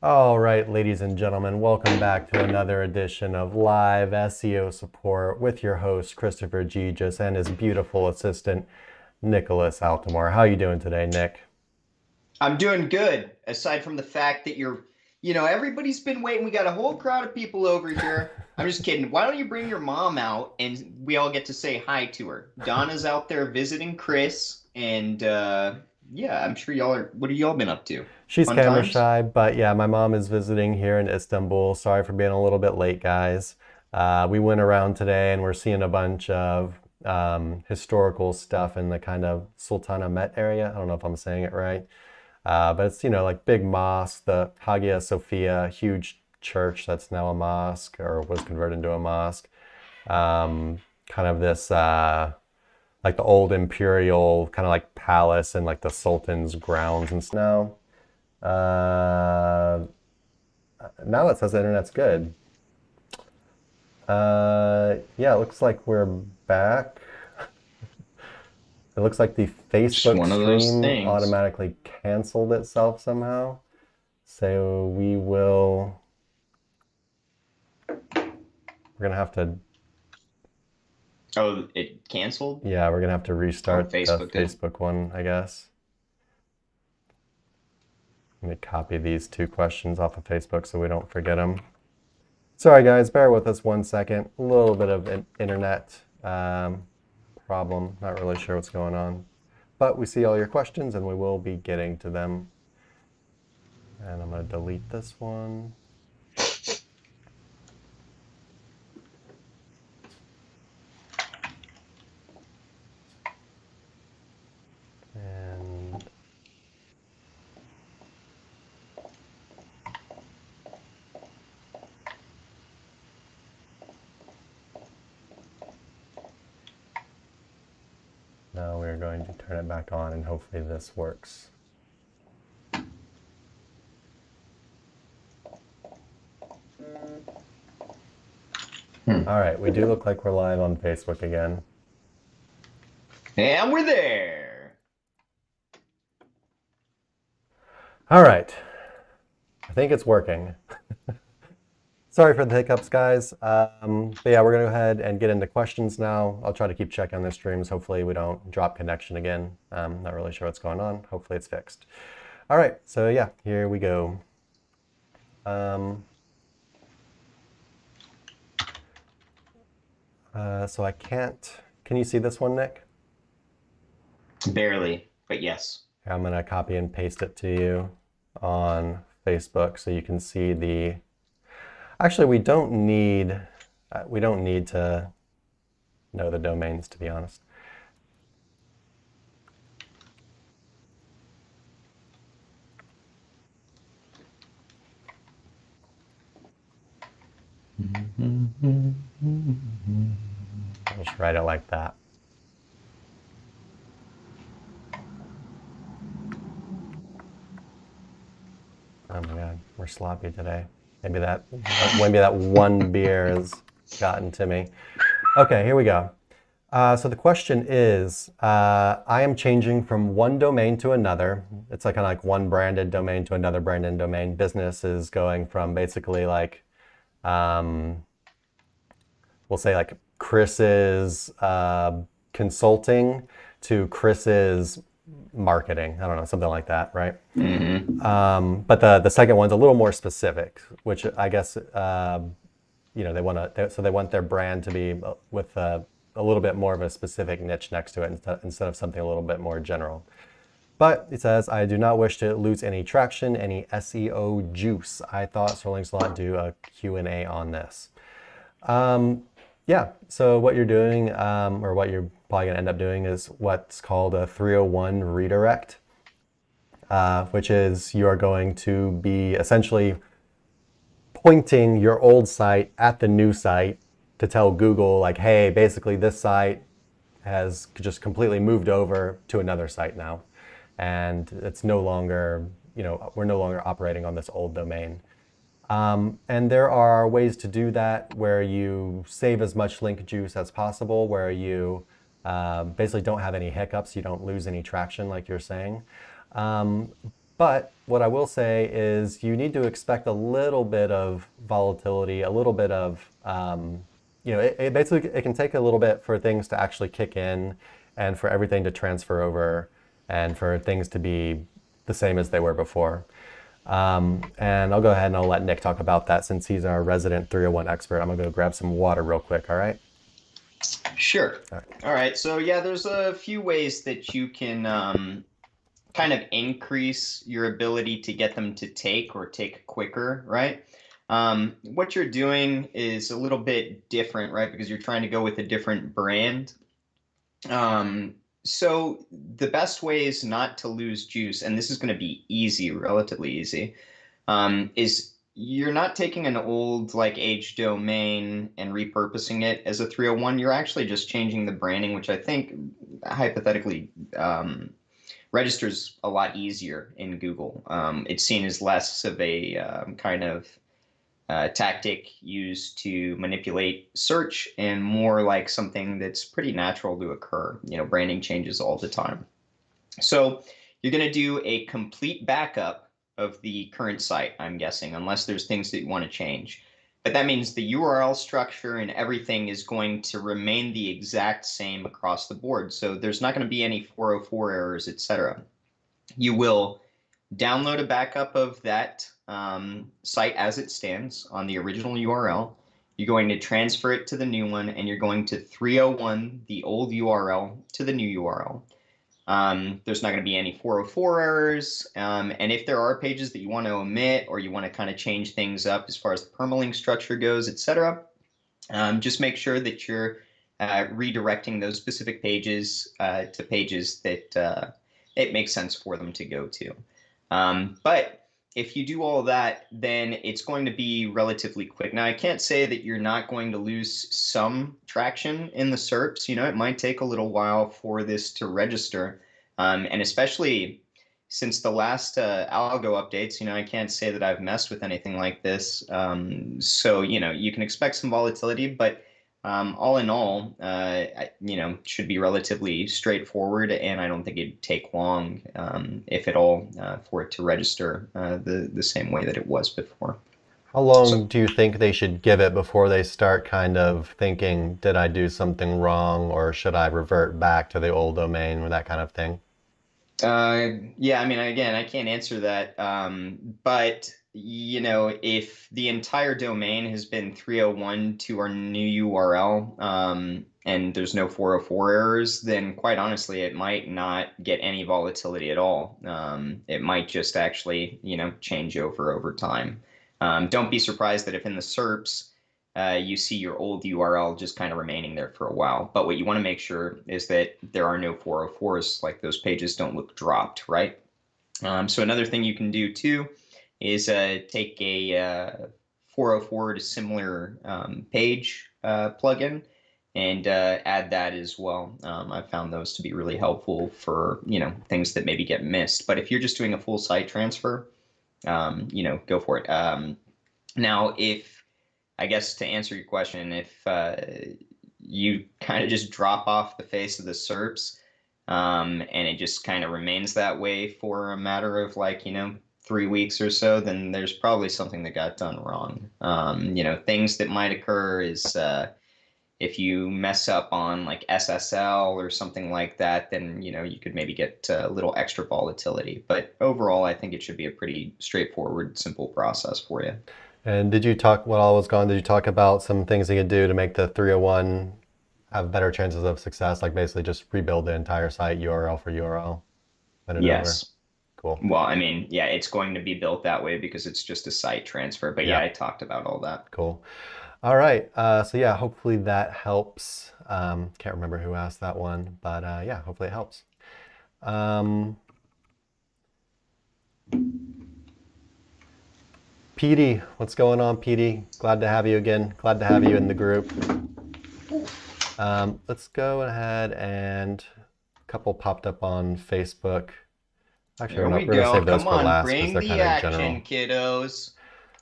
All right, ladies and gentlemen, welcome back to another edition of Live SEO Support with your host, Christopher Gegis, and his beautiful assistant, Nicholas Altamore. How are you doing today, Nick? I'm doing good, aside from the fact that everybody's been waiting. We got a whole crowd of people over here. I'm just kidding. Why don't you bring your mom out and we all get to say hi to her? Donna's out there visiting Chris, and yeah, I'm sure y'all are. What have y'all been up to? She's Fun camera times? shy, but yeah, my mom is visiting here in Istanbul. Sorry for being a little bit late, guys. We went around today and we're seeing a bunch of historical stuff in the kind of Sultanahmet area. I don't know if I'm saying it right. But it's, like big mosque, the Hagia Sophia, huge church that's now a mosque or was converted into a mosque. Kind of this, like the old imperial kind of like palace and like the Sultan's grounds and stuff. Now it says the internet's good. Yeah, it looks like we're back. It looks like the Facebook stream automatically canceled itself somehow. So we're gonna have to. Oh, it canceled? Yeah, we're gonna have to restart the Facebook one, I guess. Let me copy these two questions off of Facebook so we don't forget them. Sorry guys, bear with us 1 second. A little bit of an internet problem. Not really sure what's going on. But we see all your questions and we will be getting to them. And I'm going to delete this one. And now we're going to turn it back on and hopefully this works. All right, we do look like we're live on Facebook again. And we're there. All right, I think it's working. Sorry for the hiccups, guys. But yeah, we're gonna go ahead and get into questions now. I'll try to keep checking on the streams. Hopefully we don't drop connection again. Not really sure what's going on. Hopefully it's fixed. All right, so yeah, here we go. So I can't, can you see this one, Nick? Barely, but yes. I'm gonna copy and paste it to you on Facebook so you can see the, actually we don't need to know the domains, to be honest. I'll just write it like that. Oh my God, we're sloppy today. Maybe that one beer has gotten to me. Okay, here we go. So the question is, I am changing from one domain to another. It's like kind of like one branded domain to another branded domain. Business is going from basically like, we'll say like Chris's consulting to Chris's marketing. I don't know, something like that, right? Mm-hmm. But the second one's a little more specific, which I guess they want their brand to be with a little bit more of a specific niche next to it instead of something a little bit more general. But it says, I do not wish to lose any traction, any SEO juice. I thought Sterling Slot do a Q&A on this. Yeah, so what you're doing, or what you're probably going to end up doing, is what's called a 301 redirect, which is you're going to be essentially pointing your old site at the new site to tell Google, like, hey, basically this site has just completely moved over to another site now. And it's no longer, we're no longer operating on this old domain. And there are ways to do that where you save as much link juice as possible, where you basically don't have any hiccups, you don't lose any traction like you're saying. But But what I will say is you need to expect a little bit of volatility, a little bit of, it basically, it can take a little bit for things to actually kick in and for everything to transfer over and for things to be the same as they were before. And I'll go ahead and I'll let Nick talk about that since he's our resident 301 expert. I'm gonna go grab some water real quick, all right? Sure. All right. So yeah, there's a few ways that you can kind of increase your ability to get them to take or take quicker, right? What you're doing is a little bit different, right? Because you're trying to go with a different brand. So the best way is not to lose juice, and this is going to be easy, relatively easy, is you're not taking an old like age domain and repurposing it as a 301. You're actually just changing the branding, which I think hypothetically registers a lot easier in Google. It's seen as less of a kind of tactic used to manipulate search and more like something that's pretty natural to occur. Branding changes all the time. So you're going to do a complete backup of the current site, I'm guessing, unless there's things that you want to change. But that means the URL structure and everything is going to remain the exact same across the board. So there's not going to be any 404 errors, etc. You will download a backup of that site as it stands on the original URL. You're going to transfer it to the new one, and you're going to 301 the old URL to the new URL. There's not going to be any 404 errors. And if there are pages that you want to omit or you want to kind of change things up as far as the permalink structure goes, etc., just make sure that you're redirecting those specific pages to pages that it makes sense for them to go to. But if you do all that, then it's going to be relatively quick. Now, I can't say that you're not going to lose some traction in the SERPs. It might take a little while for this to register. And especially since the last algo updates, you know, I can't say that I've messed with anything like this. So, you know, you can expect some volatility, but all in all, you know, should be relatively straightforward, and I don't think it'd take long, if at all, for it to register the same way that it was before. How long do you think they should give it before they start kind of thinking, did I do something wrong, or should I revert back to the old domain, or that kind of thing? Yeah, I mean, again, I can't answer that. But, you know, if the entire domain has been 301 to our new URL, and there's no 404 errors, then quite honestly, it might not get any volatility at all. It might just actually, you know, change over time. Don't be surprised that if in the SERPs, you see your old URL just kind of remaining there for a while. But what you want to make sure is that there are no 404s, like those pages don't look dropped, right? So another thing you can do too is take a 404 to similar page plugin and add that as well. I've found those to be really helpful for, you know, things that maybe get missed. But if you're just doing a full site transfer, you know, go for it. Now, I guess to answer your question, if you kind of just drop off the face of the SERPs, and it just kind of remains that way for a matter of, like, you know, 3 weeks or so, then there's probably something that got done wrong. You know, things that might occur is if you mess up on like SSL or something like that, then, you know, you could maybe get a little extra volatility. But overall, I think it should be a pretty straightforward, simple process for you. And did you talk, while I was gone, did you talk about some things you could do to make the 301 have better chances of success? Like basically just rebuild the entire site URL for URL? Yes. Cool. Well, I mean, yeah, it's going to be built that way because it's just a site transfer. But yeah, I talked about all that. Cool. All right. So yeah, hopefully that helps. Can't remember who asked that one, but yeah, hopefully it helps. PD, what's going on, PD? Glad to have you again. Glad to have you in the group. Let's go ahead, and a couple popped up on Facebook. Actually, we're going to save those for last because they're kind of general. Bring the action, kiddos.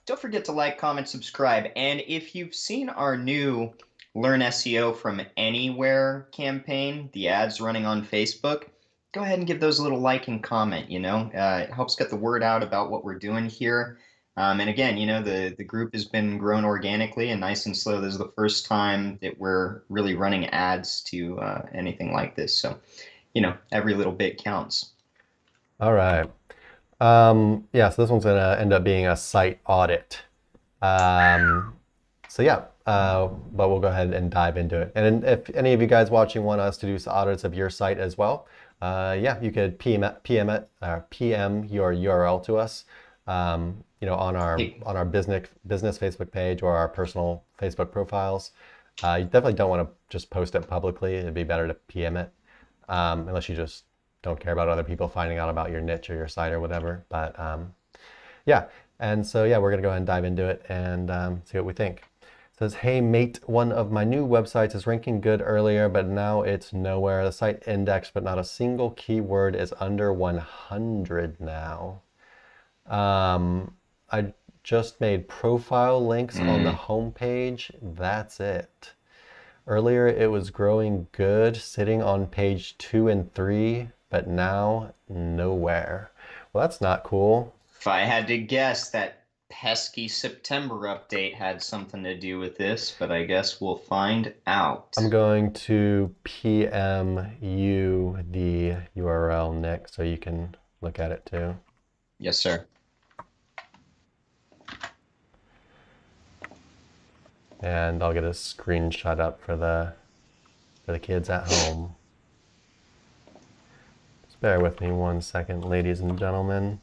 Don't forget to like, comment, subscribe. And if you've seen our new Learn SEO from Anywhere campaign, the ads running on Facebook, go ahead and give those a little like and comment. It helps get the word out about what we're doing here. And again, the group has been grown organically and nice and slow. This is the first time that we're really running ads to anything like this. So, every little bit counts. All right. Yeah, so this one's going to end up being a site audit. So yeah, but we'll go ahead and dive into it. And if any of you guys watching want us to do some audits of your site as well, yeah, you could PM your URL to us, on our business Facebook page or our personal Facebook profiles. You definitely don't want to just post it publicly. It'd be better to PM it, unless you just don't care about other people finding out about your niche or your site or whatever. But yeah, and so yeah, we're gonna go ahead and dive into it and see what we think. It says, hey mate, one of my new websites is ranking good earlier, but now it's nowhere. The site indexed, but not a single keyword is under 100 now. I just made profile links on the homepage. That's it. Earlier it was growing good, sitting on page 2 and 3, but now nowhere. Well, that's not cool. If I had to guess, that pesky September update had something to do with this, but I guess we'll find out. I'm going to PM you the URL, Nick, so you can look at it too. Yes, sir. And I'll get a screenshot up for the kids at home. Just bear with me 1 second, ladies and gentlemen.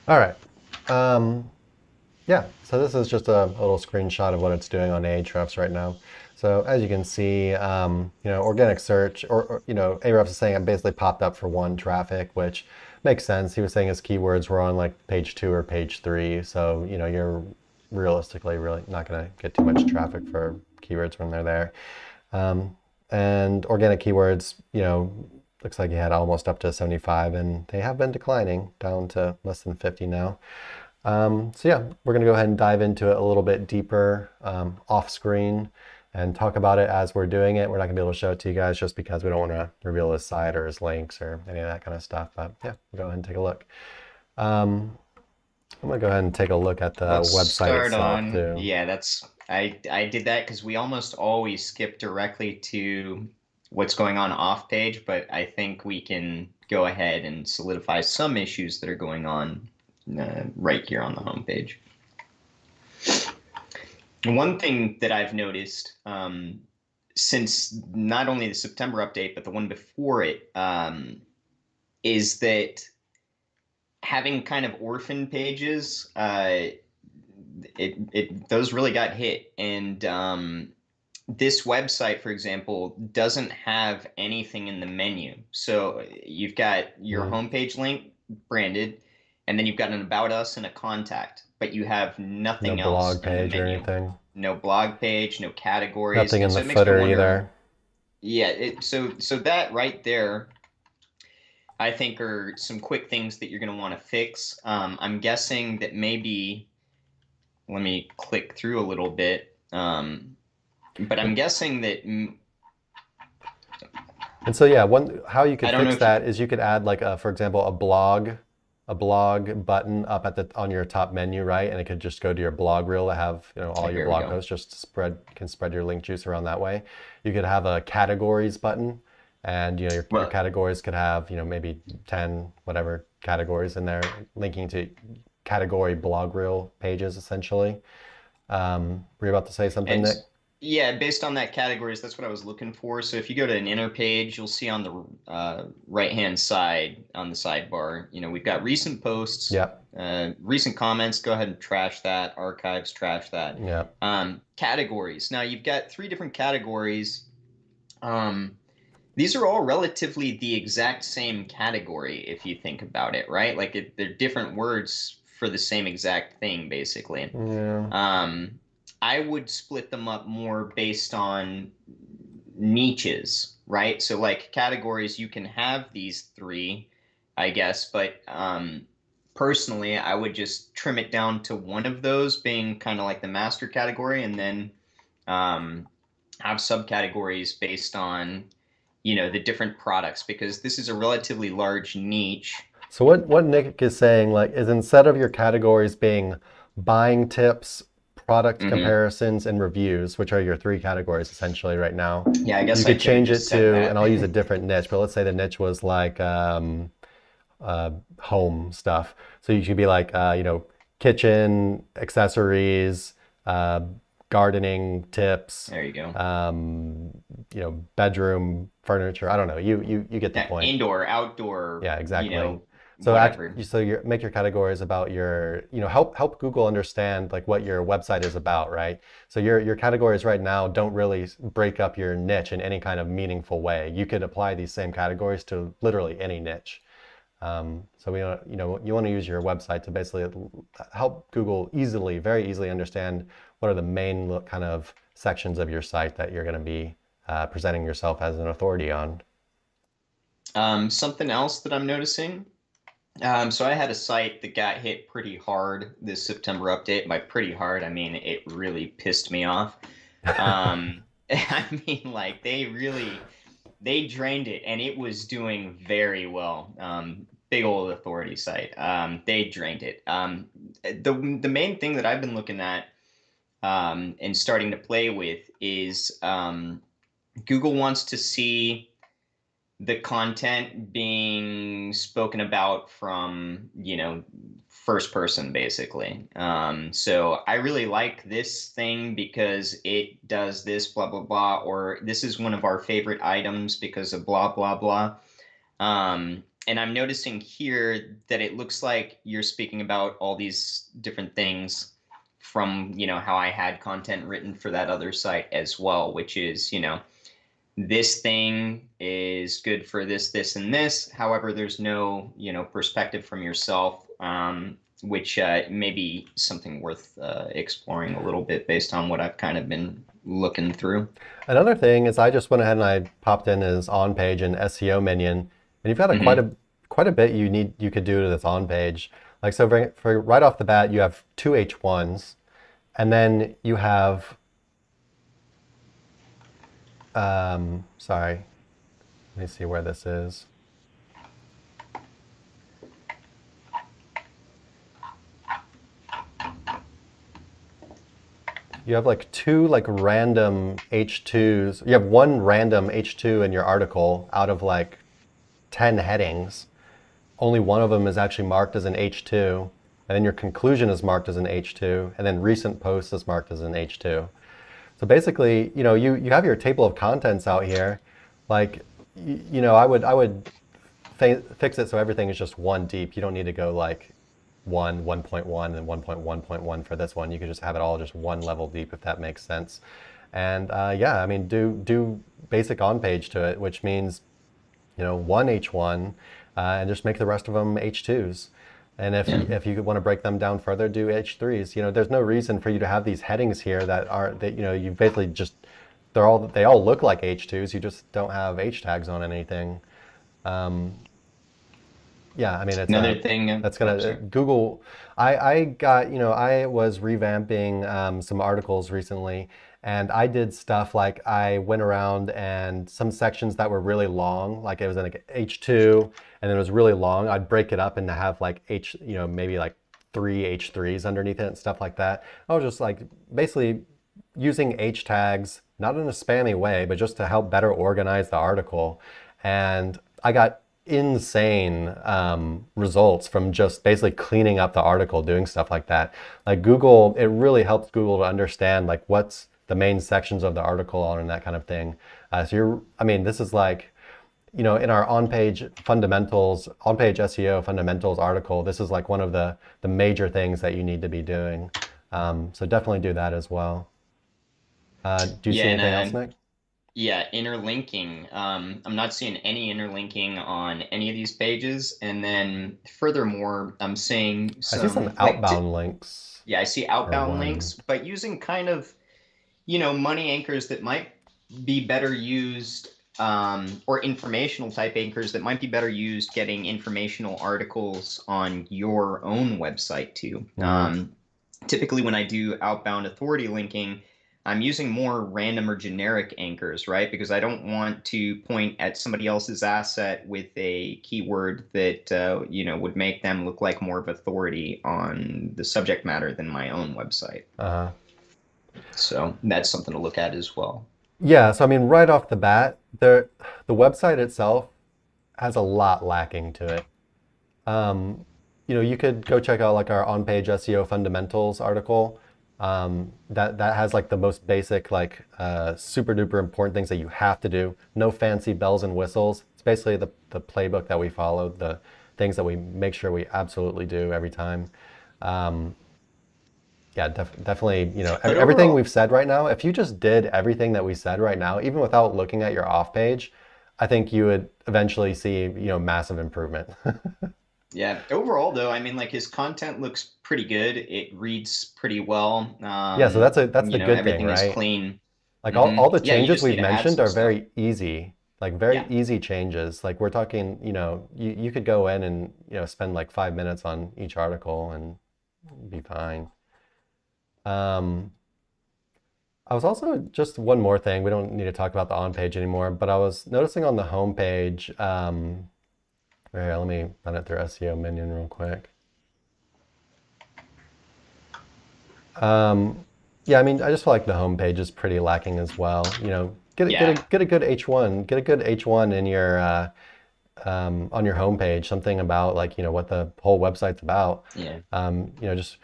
All right. Yeah, so this is just a little screenshot of what it's doing on Ahrefs right now. So as you can see, organic search, or Ahrefs is saying it basically popped up for 1 traffic, which makes sense. He was saying his keywords were on like page 2 or page 3. So, you're realistically really not going to get too much traffic for keywords when they're there. And organic keywords, looks like he had almost up to 75, and they have been declining down to less than 50 now. So yeah, we're going to go ahead and dive into it a little bit deeper off screen and talk about it as we're doing it. We're not going to be able to show it to you guys just because we don't want to reveal his site or his links or any of that kind of stuff. But yeah, we'll go ahead and take a look. I'm going to go ahead and take a look at the website itself too. Yeah, I did that because we almost always skip directly to what's going on off page, but I think we can go ahead and solidify some issues that are going on right here on the homepage. One thing that I've noticed since not only the September update, but the one before it, is that having kind of orphan pages, those really got hit. And this website, for example, doesn't have anything in the menu. So you've got your homepage link branded, and then you've got an About Us and a Contact, but you have nothing else. No blog page or anything. No blog page, no categories. Nothing in the footer either. Yeah, so that right there, I think, are some quick things that you're going to want to fix. I'm guessing that maybe, let me click through a little bit. But I'm guessing that. And so yeah, how you could fix that is you could add like for example, a blog button up on your top menu, right? And it could just go to your blog reel to have all your blog posts. Just spread your link juice around that way. You could have a categories button, and your categories could have maybe 10 whatever categories in there, linking to category blog reel pages essentially. Were you about to say something, Nick? Yeah, based on that categories, that's what I was looking for. So if you go to an inner page, you'll see on the right-hand side on the sidebar, we've got recent posts, Yeah. recent comments. Go ahead and trash that. Archives, trash that. Yeah. Categories. Now you've got 3 different categories. These are all relatively the exact same category if you think about it, right? Like they're different words for the same exact thing, basically. Yeah. I would split them up more based on niches, right? So like categories, you can have these 3, I guess, but personally, I would just trim it down to one of those being kind of like the master category, and then have subcategories based on, the different products, because this is a relatively large niche. So what Nick is saying, like, is instead of your categories being buying tips, product comparisons, and reviews, which are your 3 categories essentially right now, Yeah, I guess you I could change it just said to, that. and I'll use a different niche, but let's say the niche was like home stuff. So you could be like, kitchen accessories, gardening tips, There you go. bedroom furniture. I don't know. You get the Yeah, point. indoor, outdoor, Yeah, exactly. So whatever. you make your categories about your, help Google understand like what your website is about, right? So your categories right now don't really break up your niche in any kind of meaningful way. You could apply these same categories to literally any niche. So you want to use your website to basically help Google very easily understand what are the main kind of sections of your site that you're going to be presenting yourself as an authority on. Something else that I'm noticing. So I had a site that got hit pretty hard this September update. By pretty hard, I mean it really pissed me off. I mean, like they drained it, and it was doing very well. Big old authority site. They drained it. The main thing that I've been looking at and starting to play with is Google wants to see the content being spoken about from, first person, basically. So I really like this thing because it does this, blah, blah, blah, or this is one of our favorite items because of blah, blah, blah. And I'm noticing here that it looks like you're speaking about all these different things from, how I had content written for that other site as well, which is, this thing is good for this, this, and this. However, there's no, perspective from yourself, which may be something worth exploring a little bit based on what I've kind of been looking through. Another thing is I just went ahead and I popped in as on page and SEO minion, and you've got quite a bit you could do to this on page. Like so for right off the bat, you have 2 H1s, and then you have sorry, let me see where this is. You have like 2 like random H2s. You have 1 random H2 in your article out of like 10 headings. Only one of them is actually marked as an H2, and then your conclusion is marked as an H2, and then recent post is marked as an H2. So basically, you have your table of contents out here. Like, I would fix it so everything is just 1 deep. You don't need to go like 1.1, and 1.1.1 for this one. You could just have it all just 1 level deep, if that makes sense. And yeah, I mean, do basic on page to it, which means 1 H1, and just make the rest of them H2s. And if you want to break them down further, do H3s. There's no reason for you to have these headings here that you basically just they all look like H2s. You just don't have H tags on anything. Yeah, I mean, it's Another thing that's gonna Google. I got I was revamping some articles recently, and I did stuff like I went around and some sections that were really long, like it was in like H2, and then it was really long. I'd break it up and have like maybe like 3 H3s underneath it and stuff like that. I was just like basically using H tags, not in a spammy way, but just to help better organize the article. And I got insane results from just basically cleaning up the article, doing stuff like that. Like Google, it really helps Google to understand like what's the main sections of the article on and that kind of thing. I mean, this is like, in our on-page SEO fundamentals article, this is like one of the major things that you need to be doing. So definitely do that as well. Do you see anything else, Nick? Yeah, interlinking. I'm not seeing any interlinking on any of these pages. And then furthermore, I'm seeing I see some outbound links. Yeah, I see outbound links, but using kind of, money anchors that might be better used, or informational type anchors that might be better used getting informational articles on your own website too. Typically when I do outbound authority linking, I'm using more random or generic anchors, right? Because I don't want to point at somebody else's asset with a keyword that, would make them look like more of authority on the subject matter than my own website. So that's something to look at as well. Yeah, so I mean, right off the bat, the website itself has a lot lacking to it. You could go check out like our on-page SEO fundamentals article. That has like the most basic, like super duper important things that you have to do. No fancy bells and whistles. It's basically the playbook that we follow, the things that we make sure we absolutely do every time. Yeah, definitely, everything we've said right now, if you just did everything that we said right now, even without looking at your off page, I think you would eventually see, massive improvement. Yeah. Overall, though, I mean, like his content looks pretty good. It reads pretty well. Yeah, so that's the good thing, right? Everything is clean. Like all the Yeah, you changes just need we've to add mentioned some are stuff. very easy, like very easy changes. Like we're talking, you could go in and, spend like 5 minutes on each article and be fine. I was also, just one more thing, we don't need to talk about the on page anymore, but I was noticing on the home page, here, let me run it through SEO Minion real quick. Yeah, I mean, I just feel like the home page is pretty lacking as well. Get a good H1, get a good H1 in your on your homepage, something about like what the whole website's about. Yeah. Just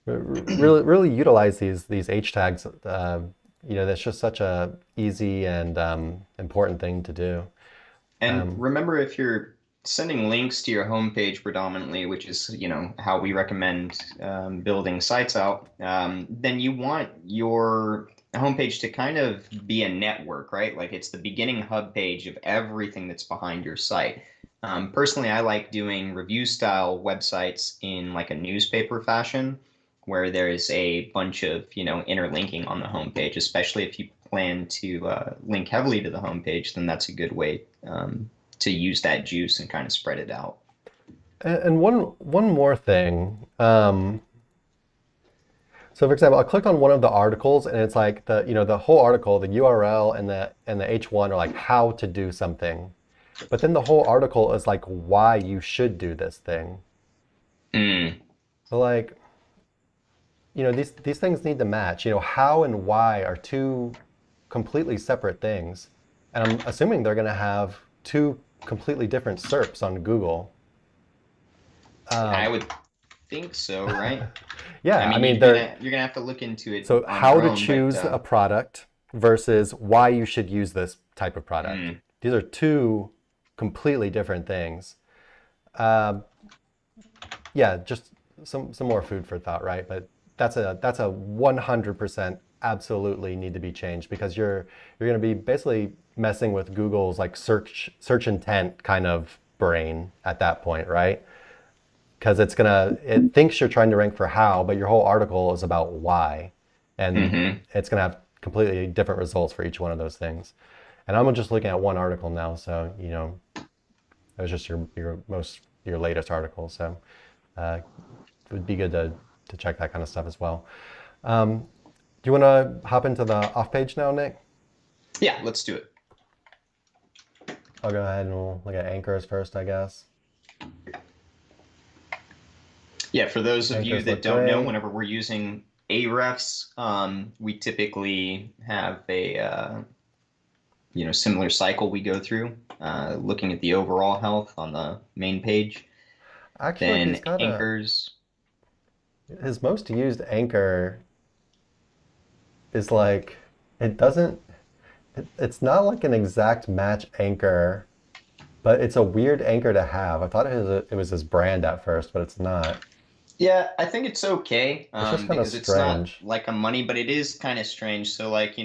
really utilize these H tags. That's just such a easy and important thing to do. And remember, if you're sending links to your homepage predominantly, which is how we recommend building sites out, then you want your homepage to kind of be a network, right? Like it's the beginning hub page of everything that's behind your site. Personally, I like doing review style websites in like a newspaper fashion, where there is a bunch of interlinking on the homepage, especially if you plan to link heavily to the homepage, then that's a good way to use that juice and kind of spread it out. And one more thing. So for example, I clicked on one of the articles and it's like the whole article, the URL and the H1 are like how to do something. But then the whole article is like why you should do this thing. So like, these things need to match. How and why are two completely separate things. And I'm assuming they're going to have two completely different SERPs on Google. I would think so, right? Yeah, I mean you're gonna have to look into it. So how to choose a product versus why you should use this type of product. These are two completely different things. Yeah, just some more food for thought, right? But that's a 100% absolutely need to be changed, because you're going to be basically messing with Google's like search intent kind of brain at that point, right? Because it thinks you're trying to rank for how, but your whole article is about why, and it's going to have completely different results for each one of those things. And I'm just looking at one article now, so it was just your latest article, so it would be good to check that kind of stuff as well. Do you want to hop into the off page now, Nick? Yeah, let's do it. I'll go ahead and we'll look at anchors first, I guess. Yeah, for those of you that don't know, whenever we're using Ahrefs, we typically have a similar cycle we go through, looking at the overall health on the main page. Actually, then he's got anchors. His most used anchor is like It doesn't, it's not like an exact match anchor, but it's a weird anchor to have. I thought it was his brand at first, but it's not. Yeah, I think it's okay, It's just kind of because it's not strange. like a money, but it is kind of strange. So like,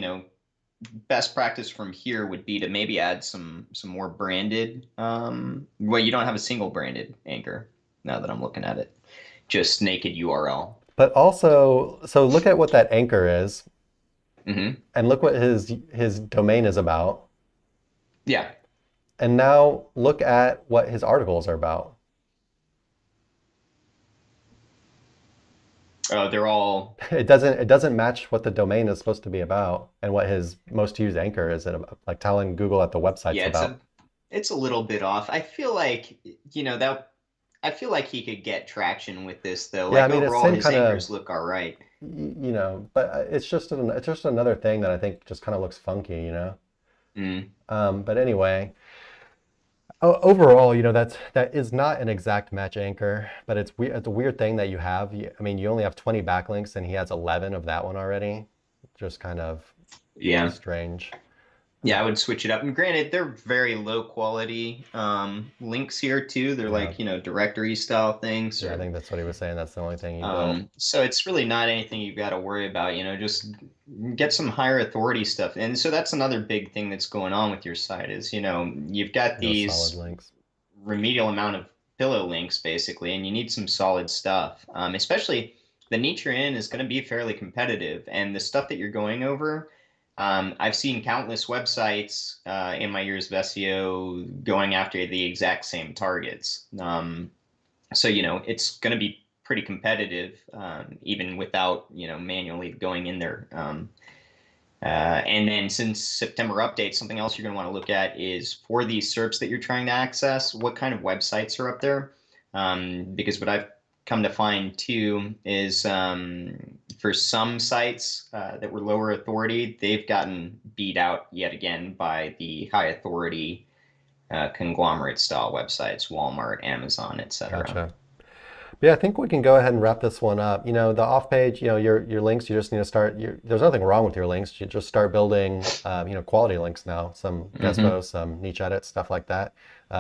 best practice from here would be to maybe add some more branded. Well, you don't have a single branded anchor now that I'm looking at it. Just naked URL. But also, so look at what that anchor is, Hmm. and look what his domain is about, Yeah. and now look at what his articles are about. They're all. It doesn't match what the domain is supposed to be about and what his most used anchor is about, like telling Google that the website's Yeah, about. it's a little bit off. I feel like, that I feel like he could get traction with this though. Yeah, I Like mean it's overall same his kind of, anchors look all right. but it's just another thing that I think just kind of looks funky. Mm. But anyway, overall, that is not an exact match anchor, but it's weird. It's a weird thing that you have. I mean, you only have 20 backlinks, and he has 11 of that one already. Just kind of Yeah. strange. Yeah, I would switch it up. And granted, they're very low quality links here too. They're Yeah, like, directory style things yeah, I or think that's what he was saying. That's the only thing he built. so it's really not anything you've got to worry about, just get some higher authority stuff. And so that's another big thing that's going on with your site is, you've got Those solid these links. remedial amount of pillow links basically, and you need some solid stuff. Especially the niche you're in is going to be fairly competitive, and the stuff that you're going over. I've seen countless websites in my years of SEO going after the exact same targets. So it's going to be pretty competitive, even without manually going in there. And then since September update, something else you're going to want to look at is for these SERPs that you're trying to access, what kind of websites are up there? Because what I've come to find too is for some sites that were lower authority, they've gotten beat out yet again by the high authority conglomerate style websites, Walmart, Amazon, etc. Gotcha. Yeah, I think we can go ahead and wrap this one up. The off page, your links, you just need to start. There's nothing wrong with your links. You just start building, quality links now. Some Mm-hmm. Despo, some niche edits, stuff like that.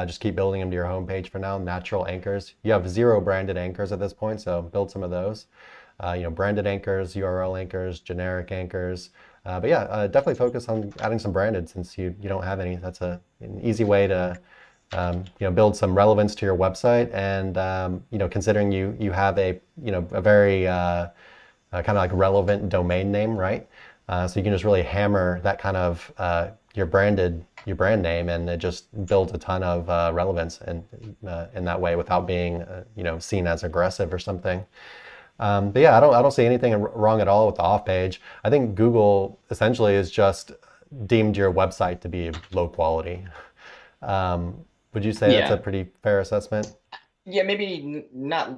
Just keep building them to your homepage for now. Natural anchors. You have 0 branded anchors at this point, so build some of those. Branded anchors, URL anchors, generic anchors. But yeah, definitely focus on adding some branded since you don't have any. That's an easy way to build some relevance to your website, and considering you have a very kind of like relevant domain name, right? So you can just really hammer that kind of your brand name, and it just builds a ton of relevance in that way without being seen as aggressive or something. But yeah, I don't see anything wrong at all with the off page. I think Google essentially has just deemed your website to be low quality. Um, would you say that's a Yeah. pretty fair assessment? Yeah, maybe not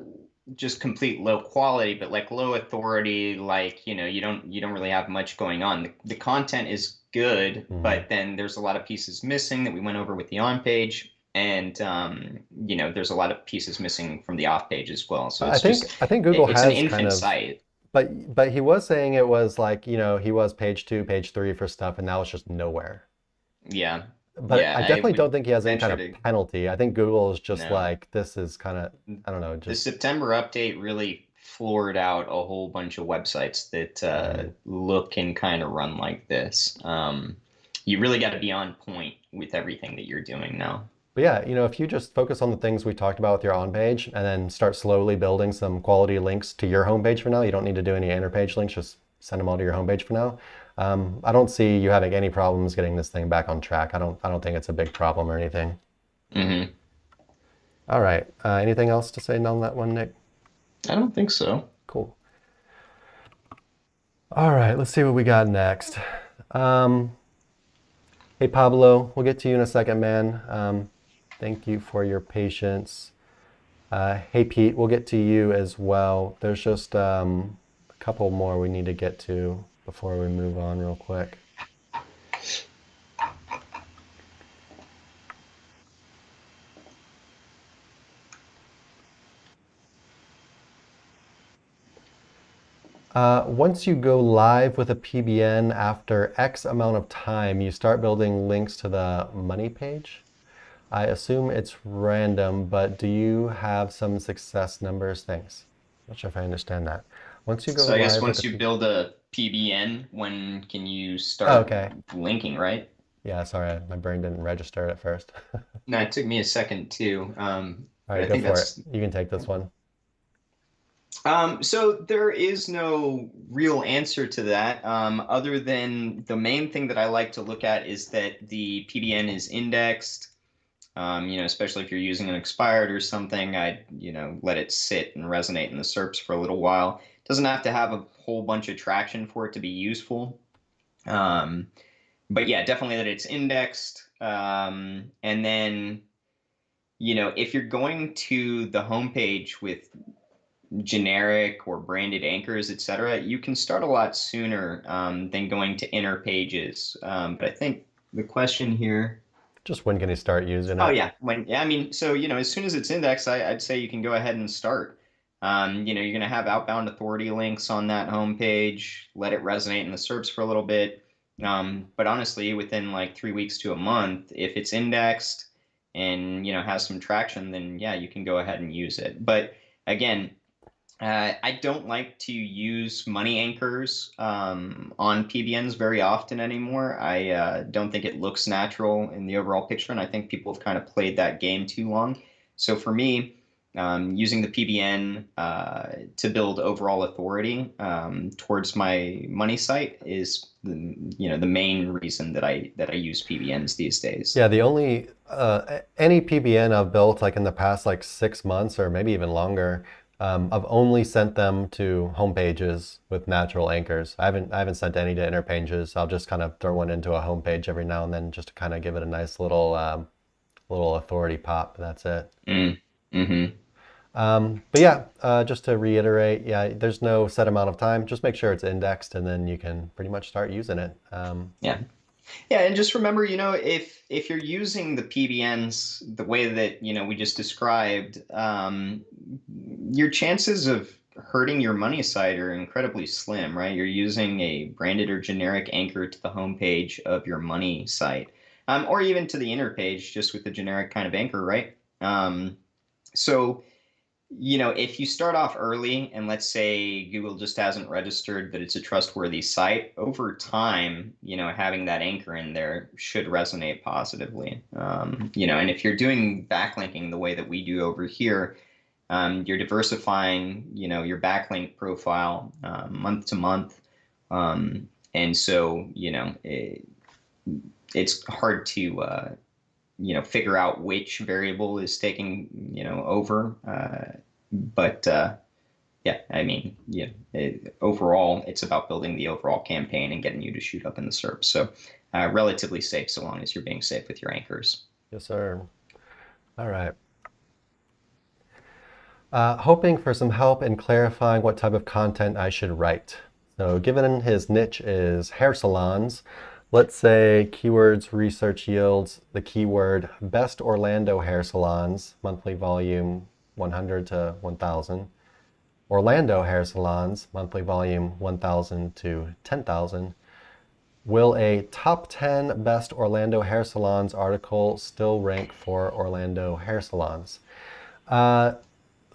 just complete low quality, but like low authority, like, you don't really have much going on. The content is good, Hmm. but then there's a lot of pieces missing that we went over with the on page. And there's a lot of pieces missing from the off page as well. So I it's think just I think Google it's an has kind infant of, site. but he was saying it was like he was page 2, page 3 for stuff, and now it's just nowhere. Yeah. But Yeah, I I definitely would don't think he has any kind venture of to penalty. I think Google is just no. like, this is kind of, I don't know, The just. September update really floored out a whole bunch of websites that Mhm. look and kind of run like this. You really got to be on point with everything that you're doing now. But yeah, if you just focus on the things we talked about with your on page and then start slowly building some quality links to your homepage for now, you don't need to do any interpage links, just send them all to your homepage for now. I don't see you having any problems getting this thing back on track. I don't think it's a big problem or anything. Hmm. All right. Anything else to say on that one, Nick? I don't think so. Cool. All right. Let's see what we got next. Um, hey, Pablo, we'll get to you in a second, man. Thank you for your patience. Hey, Pete, we'll get to you as well. There's just a couple more we need to get to before we move on real quick. Once you go live with a PBN after X amount of time, you start building links to the money page. I assume it's random, but do you have some success numbers? Thanks. Not sure if I understand that. Once you go So I guess live with once a you build a PBN, when can you Oh, start okay. linking, right? Yeah, sorry, my brain didn't register it at first. No, it took me a second too. All But right, I go think for it. that's You can take this one. so there is no real answer to that, other than the main thing that I like to look at is that the PBN is indexed. Especially if you're using an expired or something, I'd, let it sit and resonate in the SERPs for a little while. It doesn't have to have a whole bunch of traction for it to be useful. Um, but yeah, definitely that it's indexed. And then, if you're going to the homepage with generic or branded anchors, etc., you can start a lot sooner than going to inner pages. But I think the question here. Just when can you start using Oh it? yeah, so as soon as it's indexed, I'd say you can go ahead and start. You're going to have outbound authority links on that homepage. Let it resonate in the SERPs for a little bit. But honestly, within like 3 weeks to a month, if it's indexed and has some traction, then yeah, you can go ahead and use it. But again, I don't like to use money anchors on PBNs very often anymore. I don't think it looks natural in the overall picture, and I think people have kind of played that game too long. So for me, using the PBN to build overall authority towards my money site is the main reason that I use PBNs these days. Yeah, the only any PBN I've built like in the past like 6 months or maybe even longer, I've only sent them to home pages with natural anchors. I haven't sent any to inner pages. I'll just kind of throw one into a home page every now and then just to kind of give it a nice little authority pop. That's it. Mm-hmm. But yeah, just to reiterate, yeah, there's no set amount of time. Just make sure it's indexed, and then you can pretty much start using it. Yeah. Yeah, and just remember, if you're using the PBNs the way that we just described, your chances of hurting your money site are incredibly slim, right? You're using a branded or generic anchor to the homepage of your money site, or even to the inner page, just with a generic kind of anchor, right? So if you start off early and let's say Google just hasn't registered that it's a trustworthy site, over time, having that anchor in there should resonate positively. And if you're doing backlinking the way that we do over here, you're diversifying, your backlink profile month to month. And so, it's hard to figure out which variable is taking, over. But yeah, I mean, yeah, overall, it's about building the overall campaign and getting you to shoot up in the SERP. So relatively safe so long as you're being safe with your anchors. Yes, sir. All right. Hoping for some help in clarifying what type of content I should write. So given his niche is hair salons, let's say keywords research yields the keyword best Orlando hair salons, monthly volume 100 to 1,000. Orlando hair salons, monthly volume 1,000 to 10,000. Will a top 10 best Orlando hair salons article still rank for Orlando hair salons?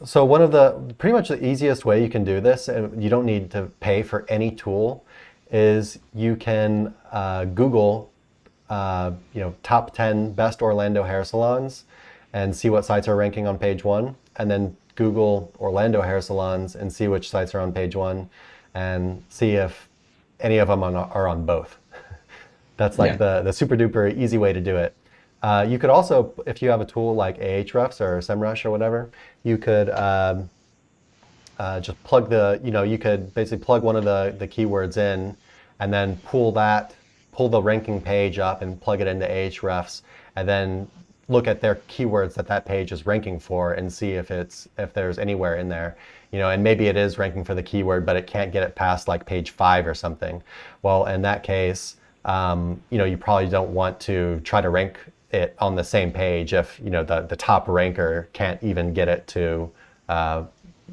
So one of pretty much the easiest way you can do this, and you don't need to pay for any tool, is you can Google, top 10 best Orlando hair salons and see what sites are ranking on page one, and then Google Orlando hair salons and see which sites are on page one and see if any of them are on both. That's like the super duper easy way to do it. You could also, if you have a tool like Ahrefs or SEMrush or whatever, you could just plug you could basically plug one of the keywords in and then pull the ranking page up and plug it into Ahrefs, and then look at their keywords that page is ranking for and see if there's anywhere in there, and maybe it is ranking for the keyword, but it can't get it past like page 5 or something. Well, in that case, you probably don't want to try to rank it on the same page if the top ranker can't even get it to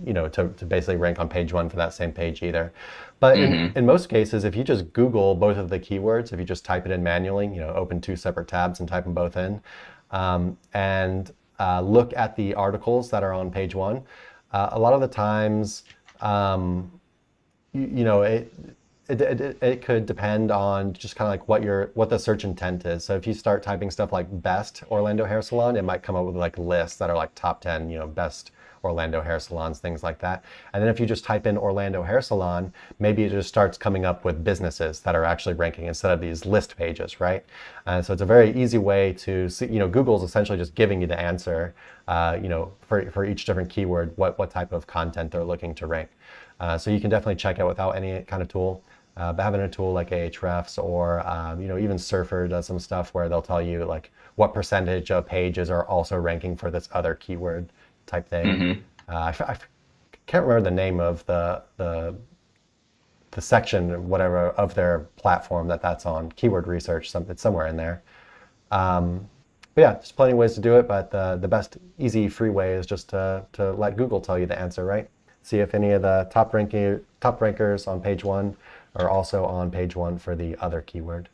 to basically rank on page one for that same page either. But in most cases, if you just Google both of the keywords, if you just type it in manually, open two separate tabs and type them both in, and look at the articles that are on page one, a lot of the times, it could depend on just kind of like what the search intent is. So if you start typing stuff like best Orlando hair salon, it might come up with like lists that are like top 10, best Orlando hair salons, things like that. And then if you just type in Orlando hair salon, maybe it just starts coming up with businesses that are actually ranking instead of these list pages, right? So it's a very easy way to see, Google's essentially just giving you the answer, for each different keyword, what type of content they're looking to rank. So you can definitely check it without any kind of tool. But having a tool like Ahrefs or even Surfer does some stuff where they'll tell you like what percentage of pages are also ranking for this other keyword type thing. I can't remember the name of the section, whatever, of their platform that's on. Keyword research, it's somewhere in there. But yeah, there's plenty of ways to do it. But the best easy free way is just to let Google tell you the answer, right? See if any of the top rankers on page one are also on page one for the other keyword.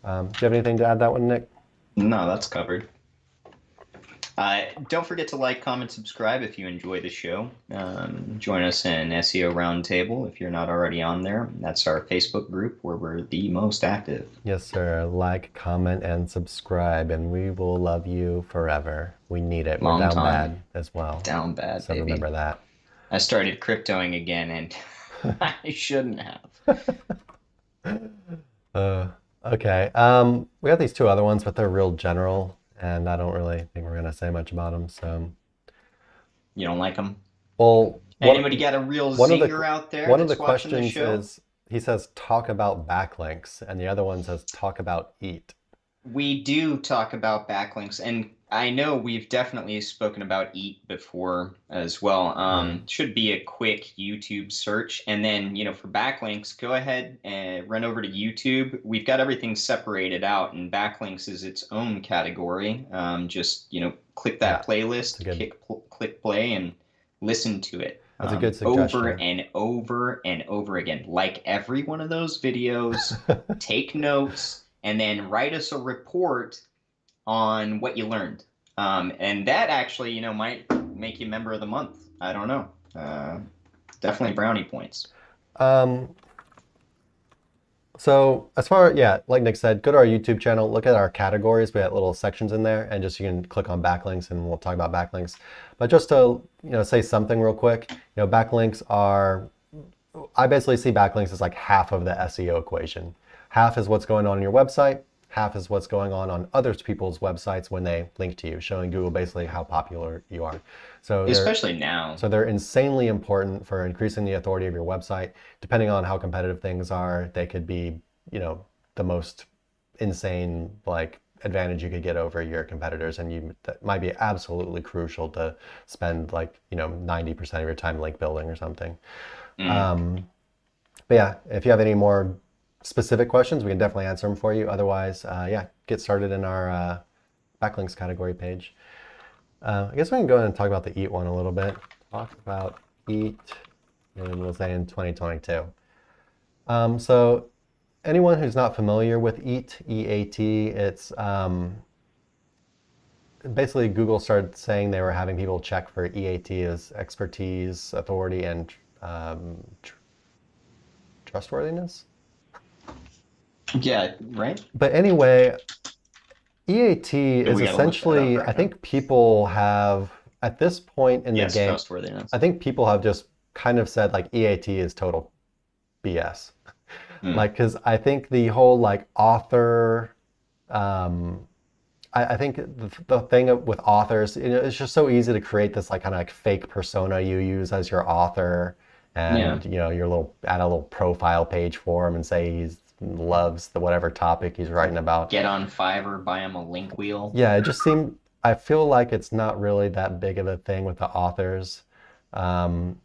Do you have anything to add that one, Nick? No, that's covered. Don't forget to like, comment, subscribe if you enjoy the show. Join us in SEO Roundtable if you're not already on there. That's our Facebook group where we're the most active. Yes, sir. Like, comment, and subscribe, and we will love you forever. We need it. We're down bad as well. Down bad, so baby. Remember that. I started cryptoing again, and I shouldn't have. Okay. We got these two other ones, but they're real general, and I don't really think we're gonna say much about them. So you don't like them? Well, anybody got a real zinger out there? One of the questions is, he says talk about backlinks, and the other one says talk about EAT. We do talk about backlinks, and I know we've definitely spoken about EAT before as well. Should be a quick YouTube search, and then for backlinks, go ahead and run over to YouTube. We've got everything separated out, and backlinks is its own category. Just click that playlist, click play, and listen to it. That's a good suggestion. Over and over and over again. Like every one of those videos, take notes, and then write us a report on what you learned. And that actually, might make you member of the month. I don't know. Definitely brownie points. So as far, like Nick said, go to our YouTube channel, look at our categories. We have little sections in there, and you can click on backlinks, and we'll talk about backlinks. But just to, say something real quick, backlinks are, I basically see backlinks as like half of the SEO equation. Half is what's going on your website. Half is what's going on other people's websites when they link to you, showing Google basically how popular you are. So especially now. So they're insanely important for increasing the authority of your website. Depending on how competitive things are, they could be, the most insane advantage you could get over your competitors, and that might be absolutely crucial to spend 90% of your time link building or something. But yeah, if you have any more specific questions, we can definitely answer them for you. Otherwise, get started in our backlinks category page. I guess we can go ahead and talk about the EAT one a little bit. Talk about EAT, and we'll say in 2022. So anyone who's not familiar with EAT, E-A-T, it's basically Google started saying they were having people check for EAT as expertise, authority, and trustworthiness. Yeah, right. But anyway, EAT is essentially, I think people have, at this point in the game, trustworthiness. I think people have just kind of said EAT is total BS. Because I think the whole author, I think the thing with authors, it's just so easy to create this kind of fake persona you use as your author, and your add a little profile page for him and say he loves the whatever topic he's writing about. Get on Fiverr, buy him a link wheel. Yeah, it just seemed, I feel like it's not really that big of a thing with the authors. So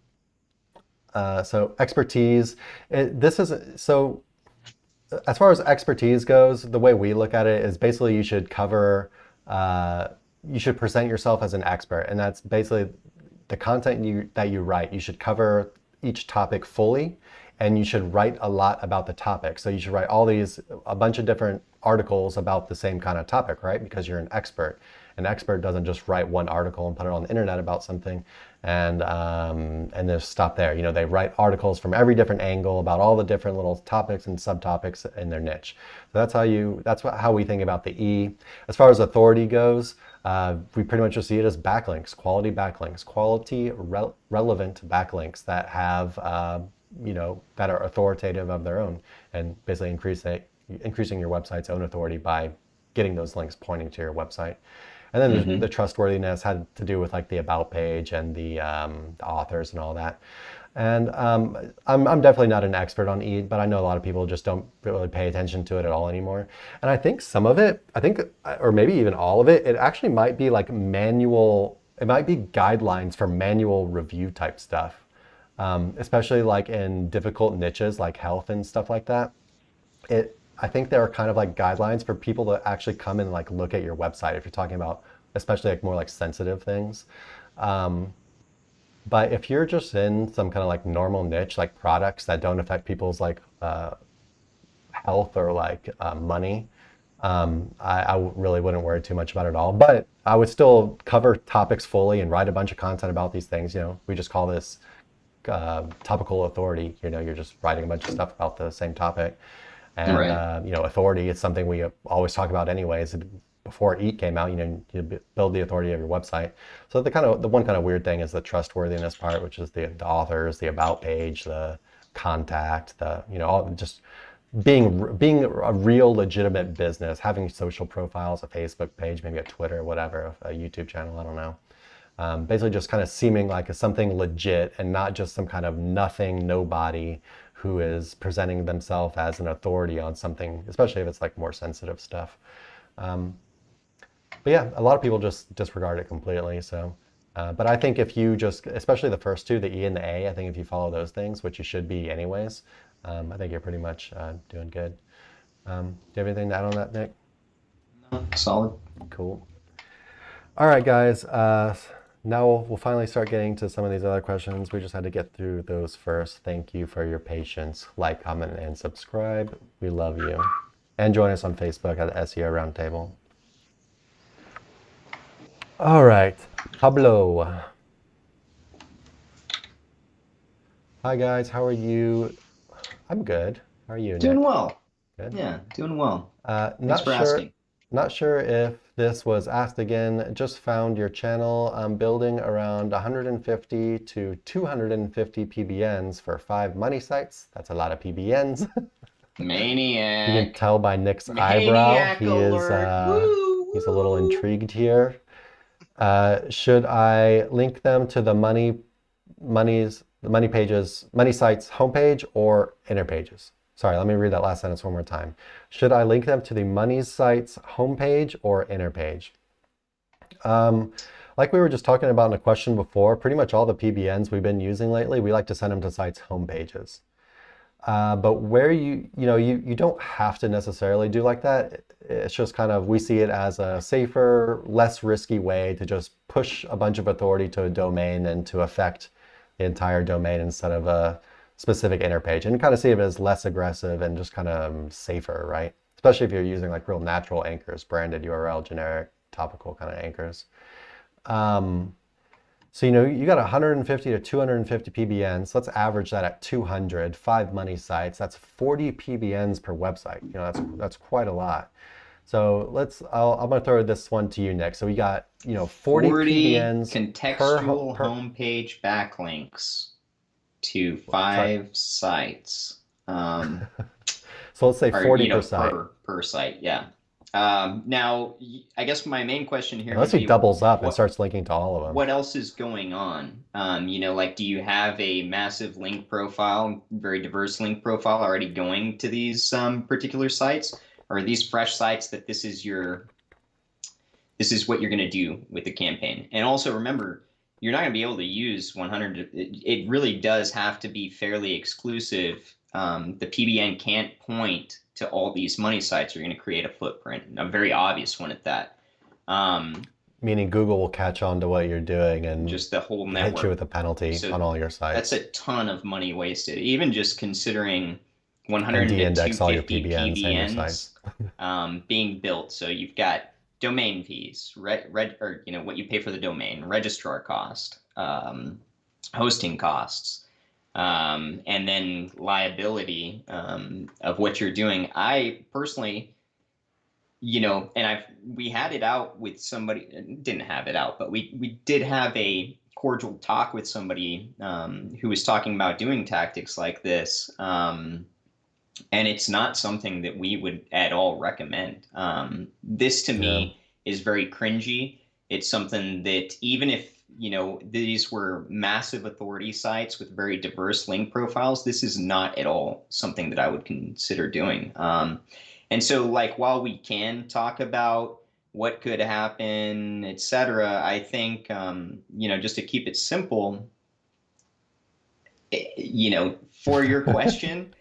expertise, so as far as expertise goes, the way we look at it is basically you should present yourself as an expert. And that's basically the content that you write, you should cover each topic fully, and you should write a lot about the topic. So you should write a bunch of different articles about the same kind of topic, right? Because you're an expert. An expert doesn't just write one article and put it on the internet about something and just stop there. You know, they write articles from every different angle about all the different little topics and subtopics in their niche. So how we think about the E. As far as authority goes, we pretty much just see it as backlinks, quality relevant backlinks that have that are authoritative of their own, and basically increasing your website's own authority by getting those links pointing to your website. And then the trustworthiness had to do with like the about page and the authors and all that. And I'm definitely not an expert on E, but I know a lot of people just don't really pay attention to it at all anymore. And I think some of it, or maybe even all of it, it actually might be like it might be guidelines for manual review type stuff. Especially like in difficult niches like health and stuff like that. I think there are kind of like guidelines for people to actually come and like look at your website if you're talking about especially like more like sensitive things. But if you're just in some kind of like normal niche, like products that don't affect people's like health or like money, I really wouldn't worry too much about it at all. But I would still cover topics fully and write a bunch of content about these things. You know, we just call this topical authority. You know, you're just writing a bunch of stuff about the same topic. And authority is something we always talk about anyways. Before EAT came out, you build the authority of your website. So the one kind of weird thing is the trustworthiness part, which is the authors, the about page, the contact, all just being a real legitimate business, having social profiles, a Facebook page, maybe a Twitter, whatever, a YouTube channel, I don't know. Basically just kind of seeming like something legit and not just some kind of nobody who is presenting themselves as an authority on something, especially if it's like more sensitive stuff. But yeah, a lot of people just disregard it completely. So, but I think if you especially the first two, the E and the A, I think if you follow those things, which you should be anyways, I think you're pretty much doing good. Do you have anything to add on that, Nick? No, solid. Cool. All right, guys. Now we'll finally start getting to some of these other questions. We just had to get through those first. Thank you for your patience. Like, comment, and subscribe. We love you. And join us on Facebook at the SEO Roundtable. All right, Pablo. Hi, guys. How are you? I'm good. How are you, Doing Nick? well. Good. Yeah, doing well. Thanks for asking. Not sure if this was asked again. Just found your channel. I'm building around 150 to 250 PBNs for 5 money sites. That's a lot of PBNs. Maniac. You can tell by Nick's Maniac eyebrow. alert. He's a little intrigued here. Should I link them to the money sites homepage or inner pages? Sorry, let me read that last sentence one more time. Should I link them to the money sites homepage or inner page? Like we were just talking about in a question before, pretty much all the PBNs we've been using lately, we like to send them to sites homepages. But where you don't have to necessarily do like that. It's just kind of, we see it as a safer, less risky way to just push a bunch of authority to a domain and to affect the entire domain instead of a specific inner page, and kind of see it as less aggressive and just kind of safer, right? Especially if you're using like real natural anchors, branded URL, generic, topical kind of anchors. So, you got 150 to 250 PBNs. Let's average that at 200, 5 money sites. That's 40 PBNs per website. That's quite a lot. So I'm going to throw this one to you, Nick. So we got, 40 PBNs contextual homepage backlinks to 5 sites. So let's say 40 per site. Per site, yeah. Now, I guess my main question here unless he doubles up and starts linking to all of them. What else is going on? Do you have a massive link profile, very diverse link profile already going to these particular sites? Or are these fresh sites that this is what you're going to do with the campaign? And also remember, you're not going to be able to use 100. It really does have to be fairly exclusive. The PBN can't point to all these money sites. You're going to create a footprint, a very obvious one at that. Meaning Google will catch on to what you're doing and just the whole hit you network. with a penalty So on all your that's sites. a ton of money wasted. Even just considering 100 And to de-index all your 250 PBNs and your sites. being built. So you've got domain fees, or what you pay for the domain, registrar cost, hosting costs, and then liability of what you're doing. I personally, and we had it out with somebody, didn't have it out, but we did have a cordial talk with somebody who was talking about doing tactics like this. And it's not something that we would at all recommend. This to me is very cringy. It's something that even if, these were massive authority sites with very diverse link profiles, this is not at all something that I would consider doing. And so, like, while we can talk about what could happen, etc., I think, just to keep it simple, for your question,